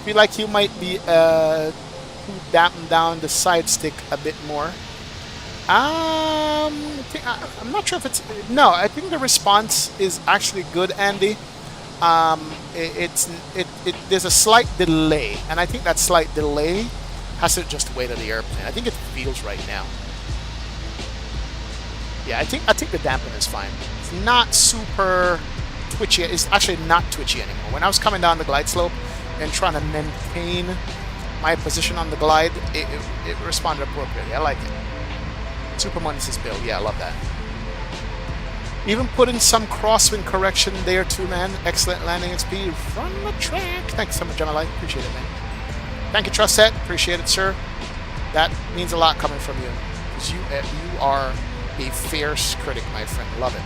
Feel like you might be dampen down the side stick a bit more. I'm not sure if it's... No, I think the response is actually good, Andy. There's a slight delay, and I think that slight delay has to just wait on the airplane. I think it feels right now. Yeah, I think the dampen is fine. It's not super twitchy. It's actually not twitchy anymore. When I was coming down the glide slope and trying to maintain my position on the glide, it responded appropriately. I like it. Superman says build. Yeah, I love that. Even put in some crosswind correction there too, man. Excellent landing speed from the track. Thanks so much, Gemini. Appreciate it, man. Thank you, Trust Set. Appreciate it, sir. That means a lot coming from you. Because you are a fierce critic, my friend. Love it.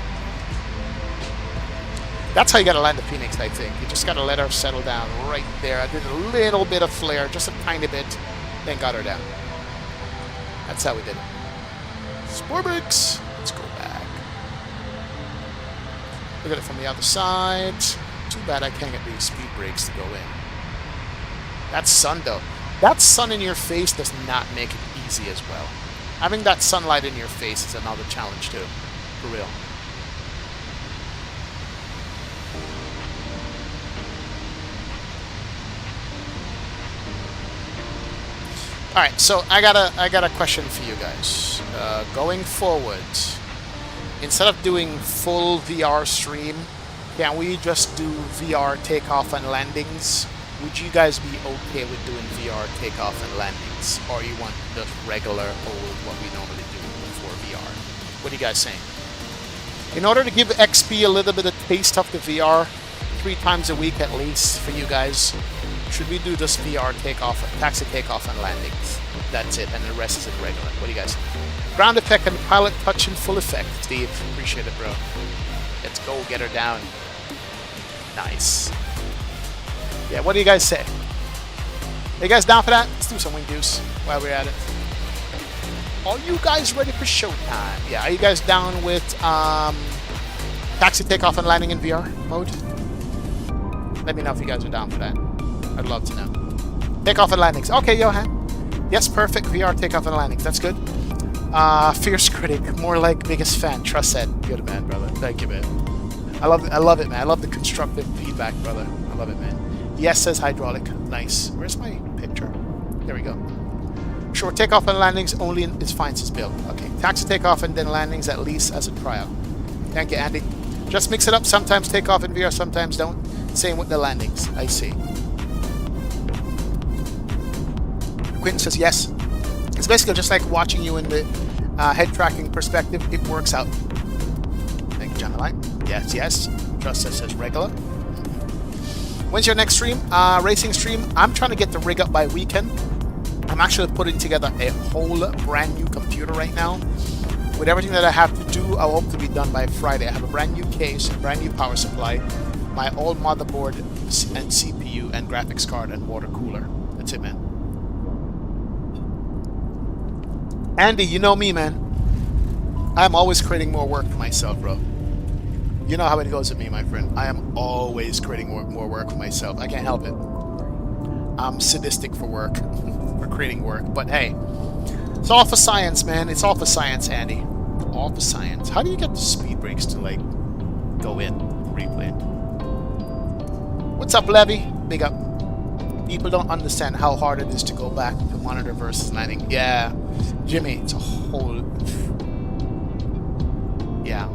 That's how you gotta land the Phoenix, I think. You just gotta let her settle down right there. I did a little bit of flare, just a tiny bit, then got her down. That's how we did it. Sporbix. Let's go back. Look at it from the other side. Too bad I can't get these speed brakes to go in. That sun, though. That sun in your face does not make it easy as well. Having that sunlight in your face is another challenge, too. For real. All right, so I got a question for you guys. Going forward, instead of doing full VR stream, can we just do VR takeoff and landings? Would you guys be okay with doing VR takeoff and landings, or you want just regular old what we normally do before VR? What are you guys saying? In order to give XP a little bit of taste of the VR, 3 times a week at least for you guys, should we do just VR takeoff, taxi takeoff and landings? That's it, and the rest is in regular. What do you guys think? Ground effect and pilot touch in full effect. Steve, appreciate it, bro. Let's go, get her down. Nice. Yeah, what do you guys say? Are you guys down for that? Let's do some wing deuce while we're at it. Are you guys ready for showtime? Yeah, are you guys down with taxi takeoff and landing in VR mode? Let me know if you guys are down for that. I'd love to know. Takeoff and landings. Okay, Johan. Yes, perfect. VR takeoff and landings. That's good. Fierce critic. More like biggest fan. Trust that. Good man, brother. Thank you, man. I love it, man. I love the constructive feedback, brother. I love it, man. Yes, says hydraulic. Nice. Where's my picture? There we go. Sure, takeoff and landings only is fine since built. Okay, taxi takeoff and then landings at least as a trial. Thank you, Andy. Just mix it up. Sometimes takeoff in VR, sometimes don't. Same with the landings. I see. Quentin says yes. It's basically just like watching you in the head tracking perspective. It works out. Thank you, John Align. Yes, yes. Trust says regular. When's your next stream? Racing stream. I'm trying to get the rig up by weekend. I'm actually putting together a whole brand new computer right now. With everything that I have to do, I hope to be done by Friday. I have a brand new case, a brand new power supply, my old motherboard and CPU and graphics card and water cooler. That's it, man. Andy, you know me, man. I'm always creating more work for myself, bro. You know how it goes with me, my friend. I am always creating more work for myself. I can't help it. I'm sadistic for work, for creating work. But hey, it's all for science, man. It's all for science, Andy. All for science. How do you get the speed brakes to, like, go in replay? What's up, Levy? Big up. People don't understand how hard it is to go back to monitor versus landing. Yeah, Jimmy, it's a whole... Yeah.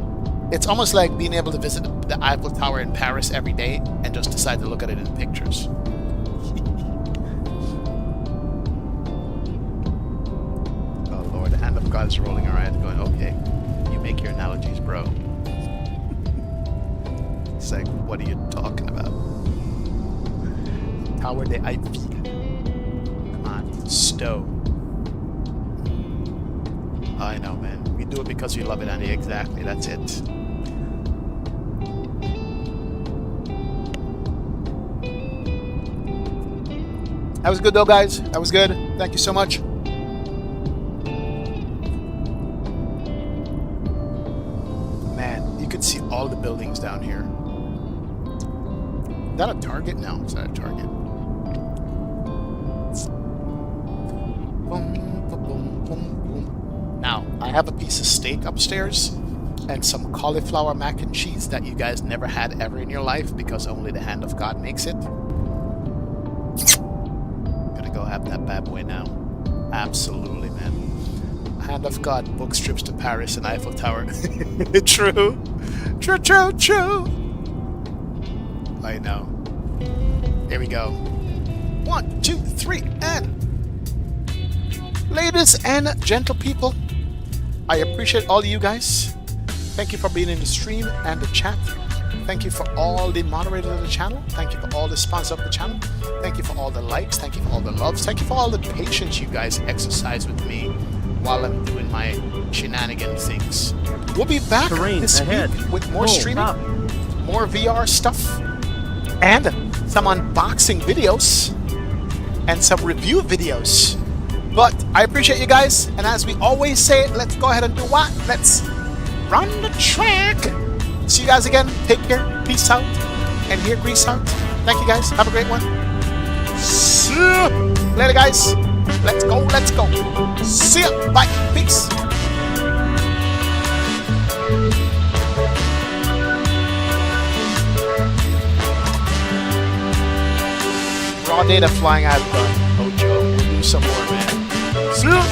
It's almost like being able to visit the Eiffel Tower in Paris every day and just decide to look at it in pictures. Oh Lord, the hand of God is rolling her eyes going, okay, you make your analogies, bro. It's like, what are you talking about? Tower de Eiffel. Come on, stow. I know, man. We do it because we love it, Andy. Exactly, that's it. That was good though, guys. That was good. Thank you so much. Man, you could see all the buildings down here. Is that a target? No, it's not a target. Boom, boom, boom, boom, boom. Now, I have a piece of steak upstairs and some cauliflower mac and cheese that you guys never had ever in your life because only the hand of God makes it. Go have that bad boy now. Absolutely, man. Hand of God, book trips to Paris and Eiffel Tower. True. True, true, true. I know. Here we go. 1, 2, 3, and... Ladies and gentle people, I appreciate all of you guys. Thank you for being in the stream and the chat. Thank you for all the moderators of the channel. Thank you for all the sponsors of the channel. Thank you for all the likes. Thank you for all the loves. Thank you for all the patience you guys exercise with me while I'm doing my shenanigan things. We'll be back this week with more streaming, more VR stuff, and some unboxing videos, and some review videos. But I appreciate you guys, and as we always say, let's go ahead and do what? Let's run the track. See you guys again. Take care. Peace out. And here, grease out. Thank you guys. Have a great one. See ya. Later, guys. Let's go. Let's go. See ya. Bye. Peace. Raw data flying out of the gun. Oh, Joe. We'll do some more, man. Zoom.